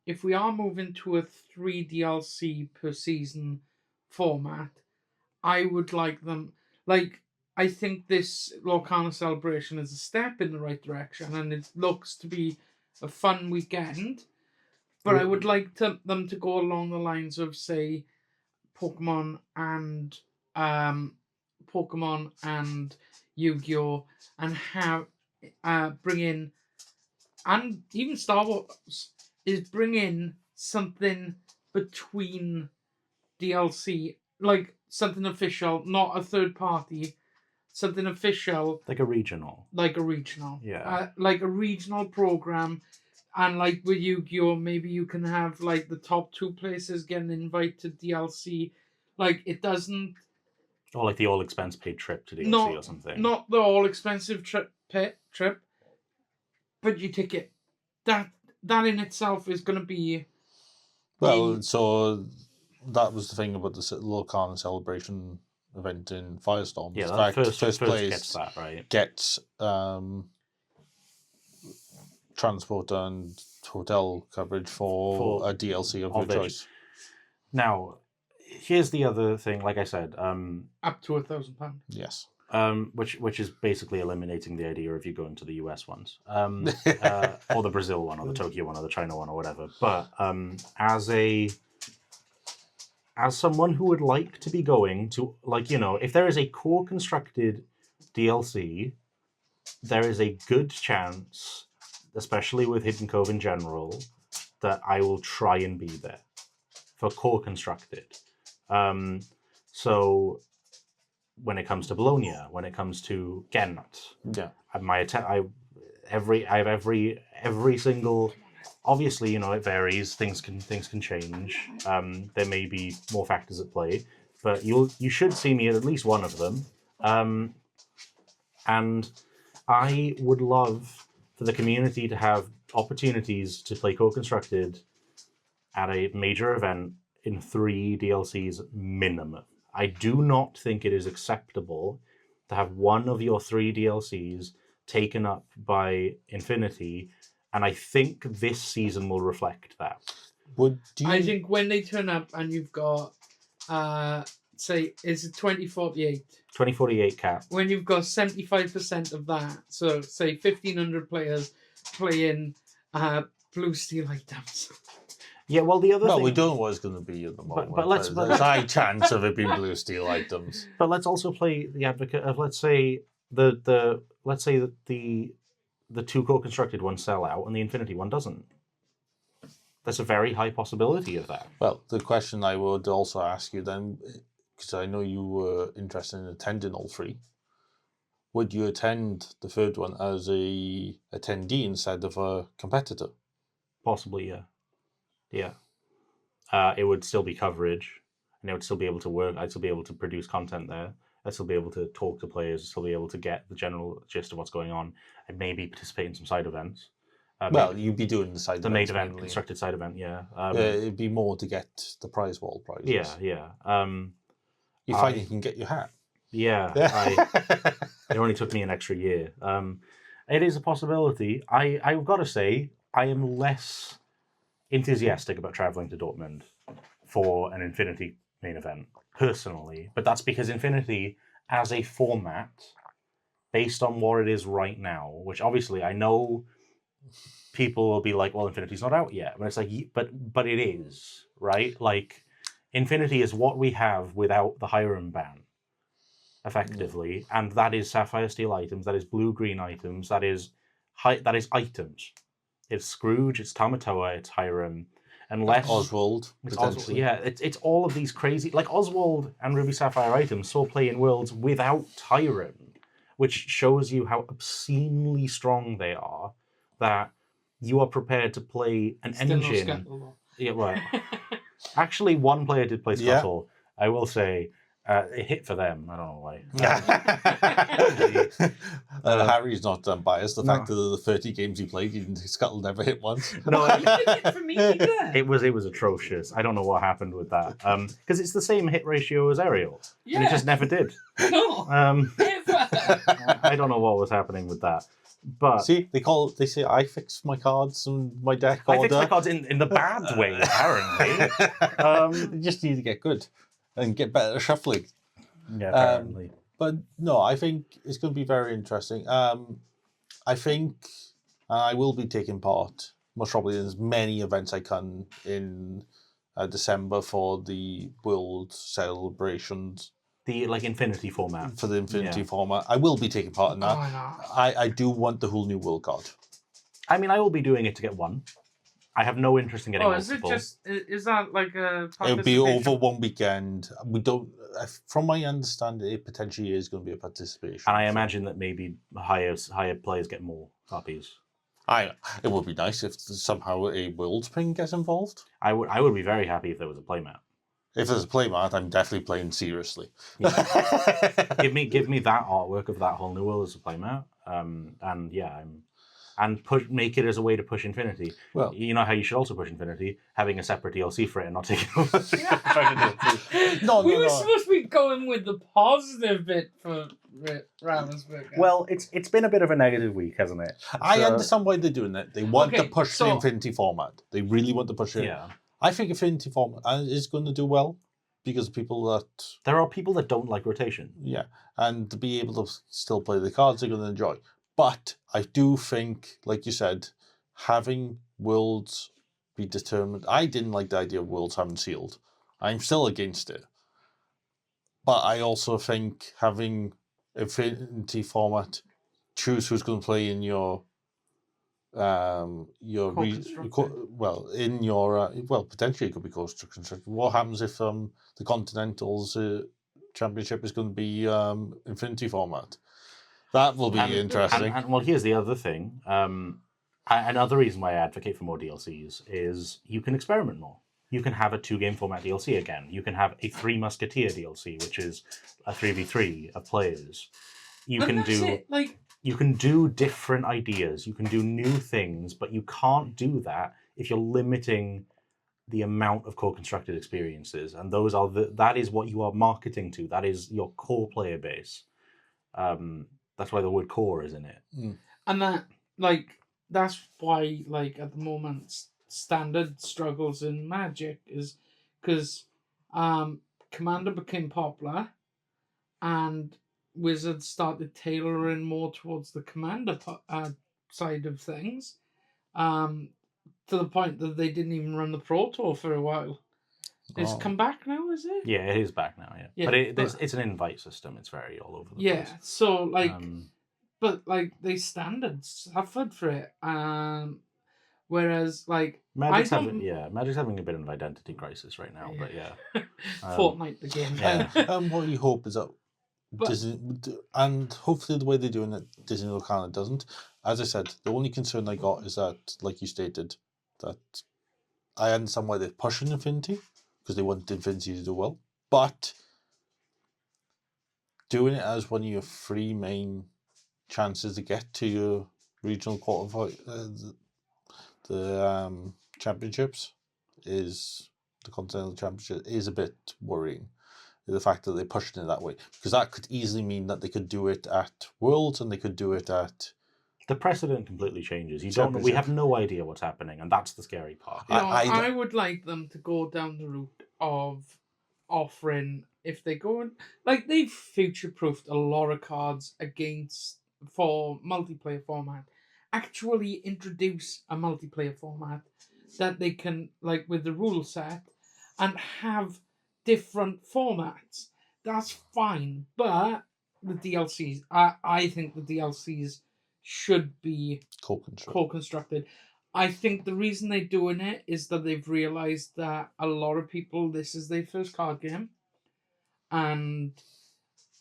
if we are moving to a 3 DLC per season format, I would like them. Like, I think this Lorcana celebration is a step in the right direction, and it looks to be a fun weekend. But I would like them to go along the lines of, say, Pokemon and Yu-Gi-Oh, and have bring in, and even Star Wars is bring in something between DLC, like something official, not a third party, something official, Like a regional. like a regional, Yeah. like a regional program. And like with Yu-Gi-Oh, maybe you can have like the top 2 places get an invite to DLC. Like, it doesn't, Or like the all-expense paid trip to DLC or something. not the all expensive trip, but you ticket. That in itself is going to be. Well, so that was the thing about the Lorcana celebration event in Firestorm. Yeah, In that fact, first place gets that, right? gets transport and hotel coverage for a DLC of your of their- choice. Now, here's the other thing, like I said, Up to £1,000. Yes. which is basically eliminating the idea of you going to the US ones, or the Brazil one, or the Tokyo one, or the China one, or whatever. But as someone who would like to be going to, like, you know, if there is a core-constructed DLC, there is a good chance, especially with Hidden Cove in general, that I will try and be there for core-constructed. So when it comes to Bologna, when it comes to Ghent, Yeah. I have every single. Obviously, you know, it varies. Things can change. There may be more factors at play, but you should see me at least one of them. And I would love for the community to have opportunities to play co-constructed at a major event in 3 DLCs minimum. I do not think it is acceptable to have one of your 3 DLCs taken up by Infinity, and I think this season will reflect that. I think when they turn up and you've got, say, is it 2048? 2048 cap. When you've got 75% of that, so say 1,500 players playing blue steel items. Yeah, well, the other Well, thing... we don't know what it's going to be at the moment. but let's- there's a high chance of it being blue steel items. But let's also play the advocate of, let's say the 2 co-constructed ones sell out and the Infinity one doesn't. There's a very high possibility of that. Well, the question I would also ask you then, because I know you were interested in attending all 3, would you attend the third one as a attendee instead of a competitor? Possibly, yeah. Yeah. It would still be coverage, and it would still be able to work. I'd still be able to produce content there. I'd still be able to talk to players. I'd still be able to get the general gist of what's going on. I'd maybe participate in some side events. Well, you'd be doing the side the main events event, mainly. constructed side event, yeah. It'd be more to get the prize wall prizes. Yeah. You find you can get your hat. Yeah. It only took me an extra year. It is a possibility. I've got to say, I am less enthusiastic about traveling to Dortmund for an Infinity main event, personally. But that's because Infinity, as a format, based on what it is right now, which obviously I know people will be like, well, Infinity's not out yet. But it's like, but it is, right? Like, Infinity is what we have without the Hiram ban, effectively. And that is Sapphire Steel items, that is blue-green items, that is items. It's Scrooge, it's Tamatoa, it's Hiram. Unless Oswald, potentially. It's all of these crazy, like Oswald and Ruby Sapphire items saw play in Worlds without Hiram, which shows you how obscenely strong they are, that you are prepared to play an engine. Yeah, right. Actually, one player did play Scuttle. Yeah. I will say, it hit for them. I don't know why. Harry's not biased. The fact that the 30 games he played, Scuttle never hit once. No, it didn't hit for me either. It was atrocious. I don't know what happened with that. Because it's the same hit ratio as Ariel. Yeah. And it just never did. No. Never. I don't know what was happening with that. But see, they say I fixed my cards and my deck order. I fixed my cards in the bad way, apparently. You just need to get good and get better at shuffling. Yeah, apparently. But no, I think it's going to be very interesting. I think I will be taking part, most probably, in as many events I can in December for the World celebrations. The Infinity format. For the Infinity format. I will be taking part in that. I do want the whole new World card. I mean, I will be doing it to get one. I have no interest in getting multiple. Is that like a It'll be over one weekend. We don't, from my understanding, it potentially is going to be a participation. And I imagine that maybe higher players get more copies. It would be nice if somehow a World pin gets involved. I would be very happy if there was a playmat. If there's a playmat, I'm definitely playing seriously. Yeah. give me that artwork of that whole new world as a playmat. Make it as a way to push Infinity. Well, you know how you should also push Infinity, having a separate DLC for it and not taking over. We were supposed to be going with the positive bit for Ravensburger. Well, it's been a bit of a negative week, hasn't it? I understand why they're doing it. They want to push the Infinity format. They really want to push it. Yeah. I think Infinity format is going to do well because there are people that don't like rotation. Yeah, and to be able to still play the cards, they're going to enjoy. But I do think, like you said, having Worlds be determined. I didn't like the idea of Worlds having sealed. I'm still against it. But I also think having Infinity format, choose who's going to play in potentially it could be co-construction. What happens if the Continentals Championship is going to be Infinity format? That will be interesting. And well, here's the other thing. Another reason why I advocate for more DLCs is you can experiment more. You can have a 2-game format DLC again. You can have a 3 Musketeer DLC, which is a 3v3 of players. You can do different ideas. You can do new things, but you can't do that if you're limiting the amount of co-constructed experiences. And that is what you are marketing to. That is your core player base. That's why the word core is in it. And that's why, at the moment, Standard struggles in Magic is because Commander became popular and Wizards started tailoring more towards the Commander side of things, to the point that they didn't even run the Pro Tour for a while. It's come back now, is it? Yeah, it is back now, yeah. But it's an invite system. It's very all over the place. Yeah, so, they Standard suffered for it. Whereas, Magic's having a bit of an identity crisis right now, but yeah. Fortnite the game. Yeah. What you hope is that Disney, and hopefully the way they're doing it, Disney Locana doesn't. As I said, the only concern I got is that, like you stated, that I understand why they're pushing Infinity, because they want Infinity to do well, but doing it as one of your 3 main chances to get to your regional the championships the Continental Championship is a bit worrying. The fact that they're pushing it that way, because that could easily mean that they could do it at Worlds and they could do it at. The precedent completely changes. We have no idea what's happening, and that's the scary part. I would like them to go down the route of offering if they go and like they've future-proofed a lot of cards for multiplayer format. Actually introduce a multiplayer format that they can, like with the rule set, and have different formats. That's fine, but the DLCs, I think the DLCs should be co-constructed. I think the reason they're doing it is that they've realised that a lot of people, this is their first card game, and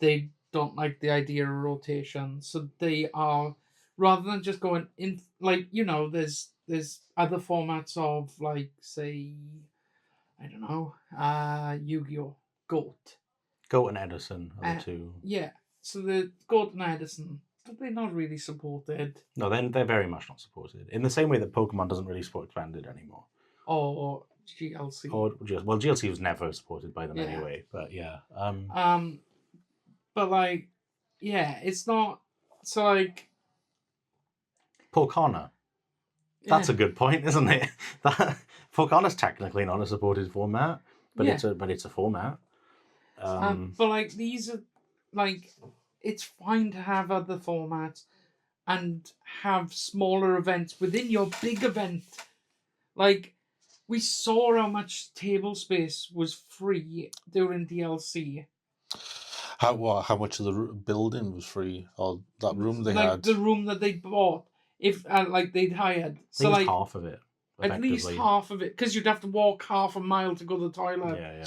they don't like the idea of rotation. So they are, rather than just going in, like, there's other formats of, like, say, I don't know, Yu-Gi-Oh! Goat and Edison are the two. Yeah, so the Goat and Edison, they're not really supported. No, they're very much not supported. In the same way that Pokemon doesn't really support Expanded anymore. Or GLC. GLC was never supported by them anyway, but yeah. But, like, yeah, it's not, so, like... Pokana. That's a good point, isn't it? Pokana's technically not a supported format, but it's a format. But, like, these are, like, it's fine to have other formats and have smaller events within your big event. Like, we saw how much table space was free during DLC. How much of the building was free, or that room they had? The room that they bought, if they'd hired. So like half of it. At least half of it, because you'd have to walk half a mile to go to the toilet. Yeah.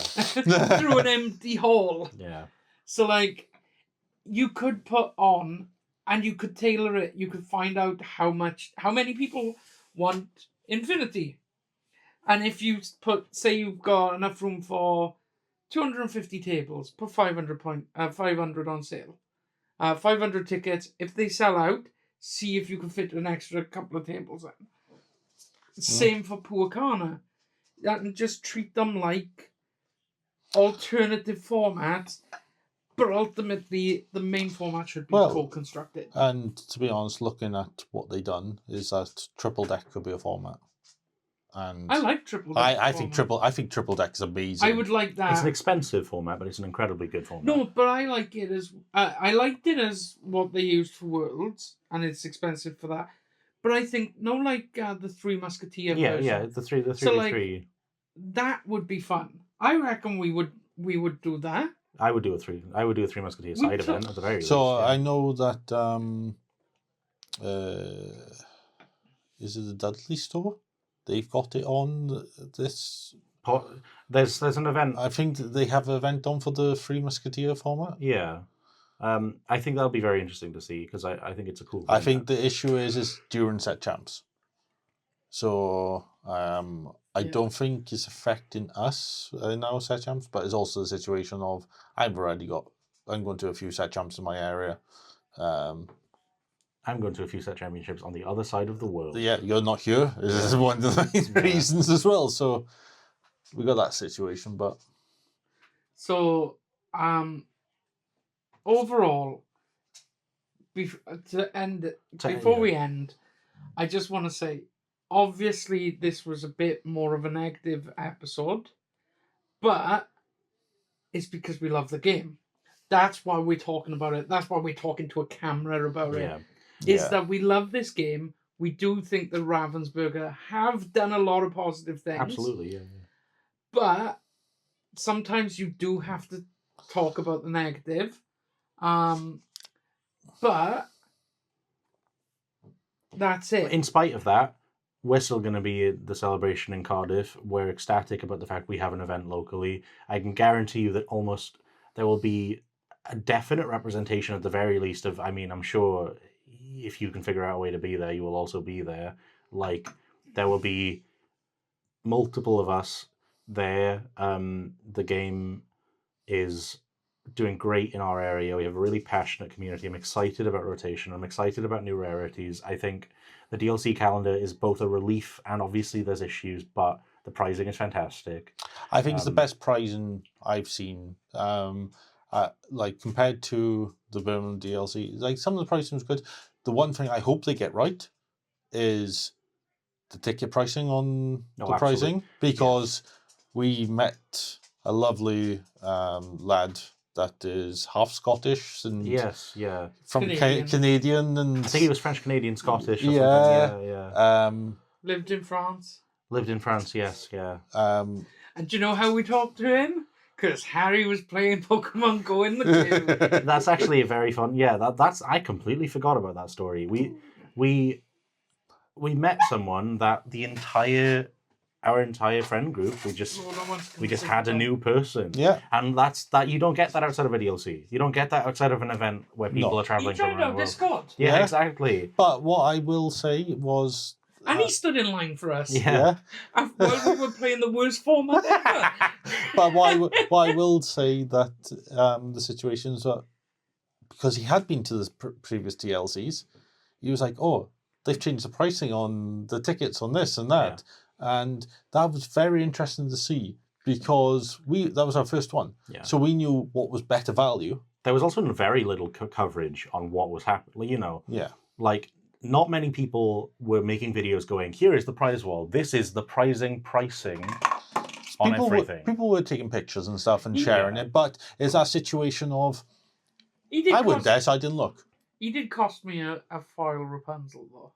Through an empty hall. Yeah. So, like, you could put on, and you could tailor it. You could find out how many people want Infinity. And if you say you've got enough room for 250 tables, put 500 on sale. 500 tickets. If they sell out, see if you can fit an extra couple of tables in. Same for Pukana. And just treat them like alternative formats, but ultimately the main format should be co-constructed. And to be honest, looking at what they done, is that triple deck could be a format. And I like triple deck. I think triple deck is amazing. I would like that. It's an expensive format, but it's an incredibly good format. No, but I like it as I liked it as what they used for Worlds, and it's expensive for that. But I think the Three Musketeer version. Yeah, the three. So, like, that would be fun. I reckon we would do that. I would do a Three Musketeer side event at the very least. So I know that is it the Dudley store? They've got it on this. There's an event. I think they have an event on for the Three Musketeer format. Yeah. I think that'll be very interesting to see, because I think it's a cool format. I think the issue is during set champs. So I don't think it's affecting us in our set champs, but it's also the situation of I'm going to a few set champs in my area. I'm going to a few set championships on the other side of the world. Yeah, you're not here. This is one of the main reasons as well. So we got that situation, but so overall, before we end, I just want to say, obviously this was a bit more of a negative episode, but it's because we love the game. That's why we're talking about it. That's why we're talking to a camera about it. That we love this game. We do think that Ravensburger have done a lot of positive things. Absolutely, yeah. But sometimes you do have to talk about the negative. But that's it. In spite of that, we're still going to be at the celebration in Cardiff. We're ecstatic about the fact we have an event locally. I can guarantee you that there will be a definite representation at the very least of, I'm sure if you can figure out a way to be there, you will also be there. Like, there will be multiple of us there. The game is doing great in our area. We have a really passionate community. I'm excited about rotation. I'm excited about new rarities. I think the DLC calendar is both a relief, and obviously there's issues, but the pricing is fantastic. I think it's the best pricing I've seen. Like, compared to the Birmingham DLC, like, some of the pricing was good. The one thing I hope they get right is the ticket pricing on the pricing, because we met a lovely lad that is half Scottish and Yes, yeah. from Canadian. Canadian, and I think he was French Canadian Scottish. Or Yeah. something. Yeah. Lived in France. Lived in France. Yes, yeah. And do you know how we talked to him? Because Harry was playing Pokemon Go in the queue. That's actually a very fun. Yeah, that's. I completely forgot about that story. We met someone that our entire friend group. We just had a new person. Yeah. And that you don't get that outside of a DLC. You don't get that outside of an event where people are He traveling from tried around out the world. Discord. Yeah, Yeah. exactly. But what I will say was, And he stood in line for us. Yeah. While we were playing the worst format ever. but what I will say that the situations are, because he had been to the previous DLCs, he was like, oh, they've changed the pricing on the tickets on this and that. And that was very interesting to see, because that was our first one. Yeah. So we knew what was better value. There was also very little coverage on what was happening. Yeah. Like, not many people were making videos going, here is the prize wall. This is the pricing on everything. People were taking pictures and stuff and sharing it, but it's that situation of, I wouldn't guess, I didn't look. He did cost me a foil Rapunzel, though.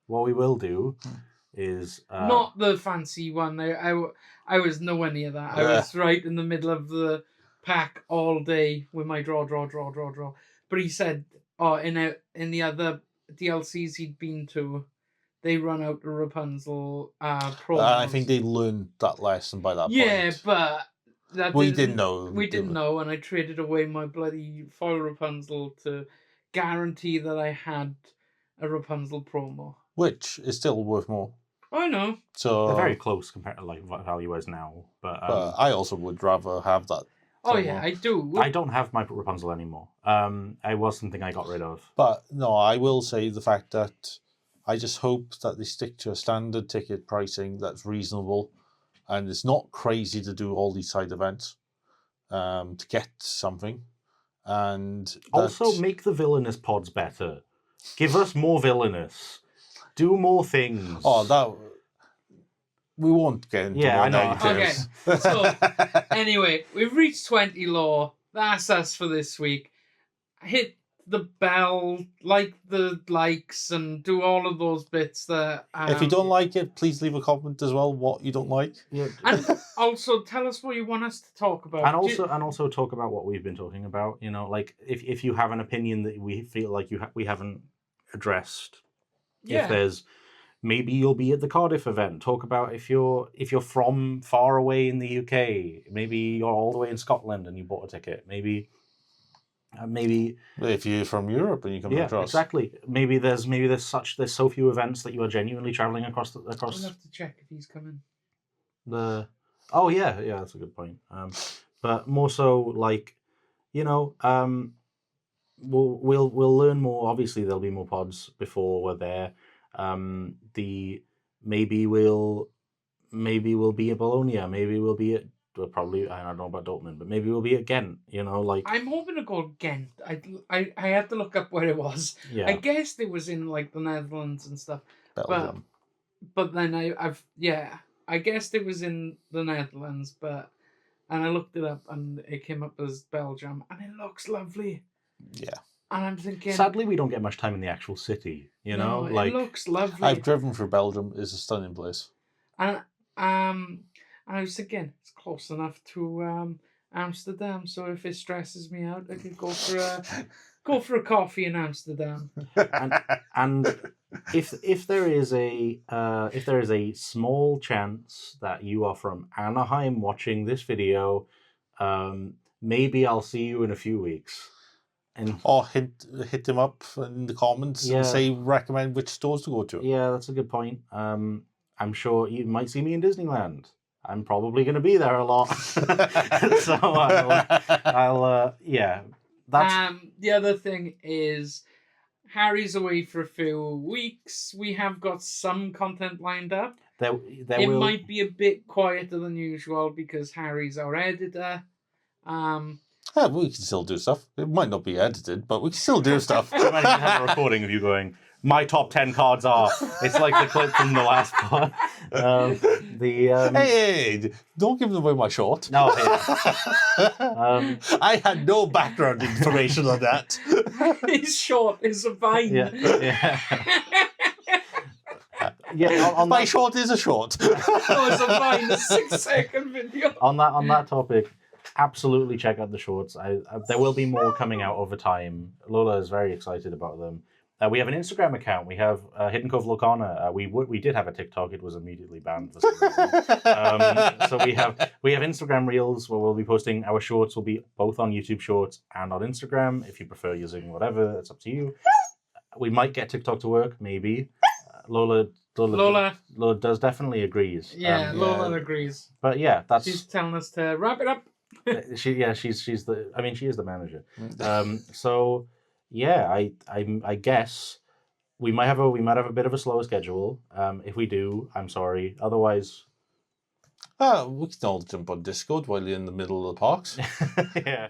What we will do is... Not the fancy one. I was nowhere near that. I was right in the middle of the pack all day with my draw. But he said, in the other DLCs he'd been to, they run out the Rapunzel promos. I think they learned that lesson by that point. Yeah, but... We didn't know. We didn't know, and I traded away my bloody foil Rapunzel to guarantee that I had a Rapunzel promo. Which is still worth more. I know. So they're very close compared to value-wise now, but I also would rather have that. Oh yeah, I do. I don't have my Rapunzel anymore. It was something I got rid of. But no, I will say the fact that I just hope that they stick to a standard ticket pricing that's reasonable, and it's not crazy to do all these side events to get something. And also make the villainous pods better. Give us more villainous. Do more things. Oh, that we won't get into. Yeah, I know. Okay, so anyway, we've reached 20 lore. That's us for this week. Hit the bell, like the likes, and do all of those bits that... if you don't like it, please leave a comment as well what you don't like. Yeah. And also tell us what you want us to talk about. And also talk about what we've been talking about. Like if you have an opinion that we feel like we haven't addressed. Yeah. If there's... Maybe you'll be at the Cardiff event. Talk about if you're from far away in the UK. Maybe you're all the way in Scotland and you bought a ticket. Maybe if you're from Europe and you come across. Exactly. Maybe there's so few events that you are genuinely traveling across. We'll have to check if he's coming. Oh yeah, that's a good point. But more so like, we'll learn more. Obviously, there'll be more pods before we're there. Maybe we'll be at Bologna. Maybe we'll be at probably, I don't know about Dortmund, but maybe we'll be at Ghent. I'm hoping to go Ghent. I had to look up where it was. Yeah. I guessed it was in like the Netherlands and stuff. Belgium. But then I guessed it was in the Netherlands, and I looked it up and it came up as Belgium, and it looks lovely. Yeah. And I'm thinking... Sadly, we don't get much time in the actual city, No, it looks lovely. I've driven through Belgium. It's a stunning place. And I was thinking, it's close enough to Amsterdam, so if it stresses me out, I could go for a coffee in Amsterdam. And if there is a small chance that you are from Anaheim watching this video, maybe I'll see you in a few weeks. Or hit them up in the comments and say recommend which stores to go to. Yeah, that's a good point. I'm sure you might see me in Disneyland. I'm probably going to be there a lot. So I'll that's... The other thing is Harry's away for a few weeks. We have got some content lined up. It might be a bit quieter than usual because Harry's our editor. We can still do stuff. It might not be edited, but we can still do stuff. So imagine have a recording of you going, my top 10 cards are. It's like the clip from the last part. Hey, don't give away my short. No, yeah. I had no background information on that. His short is a vine. Yeah. Yeah, on My that, short is a short. Oh, it's a vine, a 6-second video. on that topic, absolutely check out the shorts. There will be more coming out over time. Lola is very excited about them. We have an Instagram account. We have HiddenCove Locana. We did have a TikTok. It was immediately banned for some reason. So we have Instagram Reels where we'll be posting our shorts. Will be both on YouTube Shorts and on Instagram. If you prefer using whatever, it's up to you. We might get TikTok to work, maybe. Lola does definitely agrees. Lola agrees. But yeah, that's She's telling us to wrap it up. she is the manager. So yeah, I guess we might have a bit of a slower schedule. If we do, I'm sorry. Otherwise, we can all jump on Discord while you're in the middle of the parks. yeah.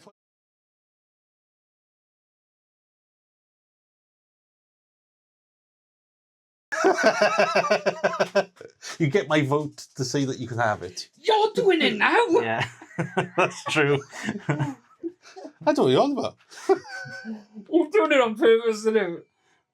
You get my vote to say that you can have it. You're doing it now. Yeah, that's true. I don't know what you're on about. You're doing it on purpose, isn't it?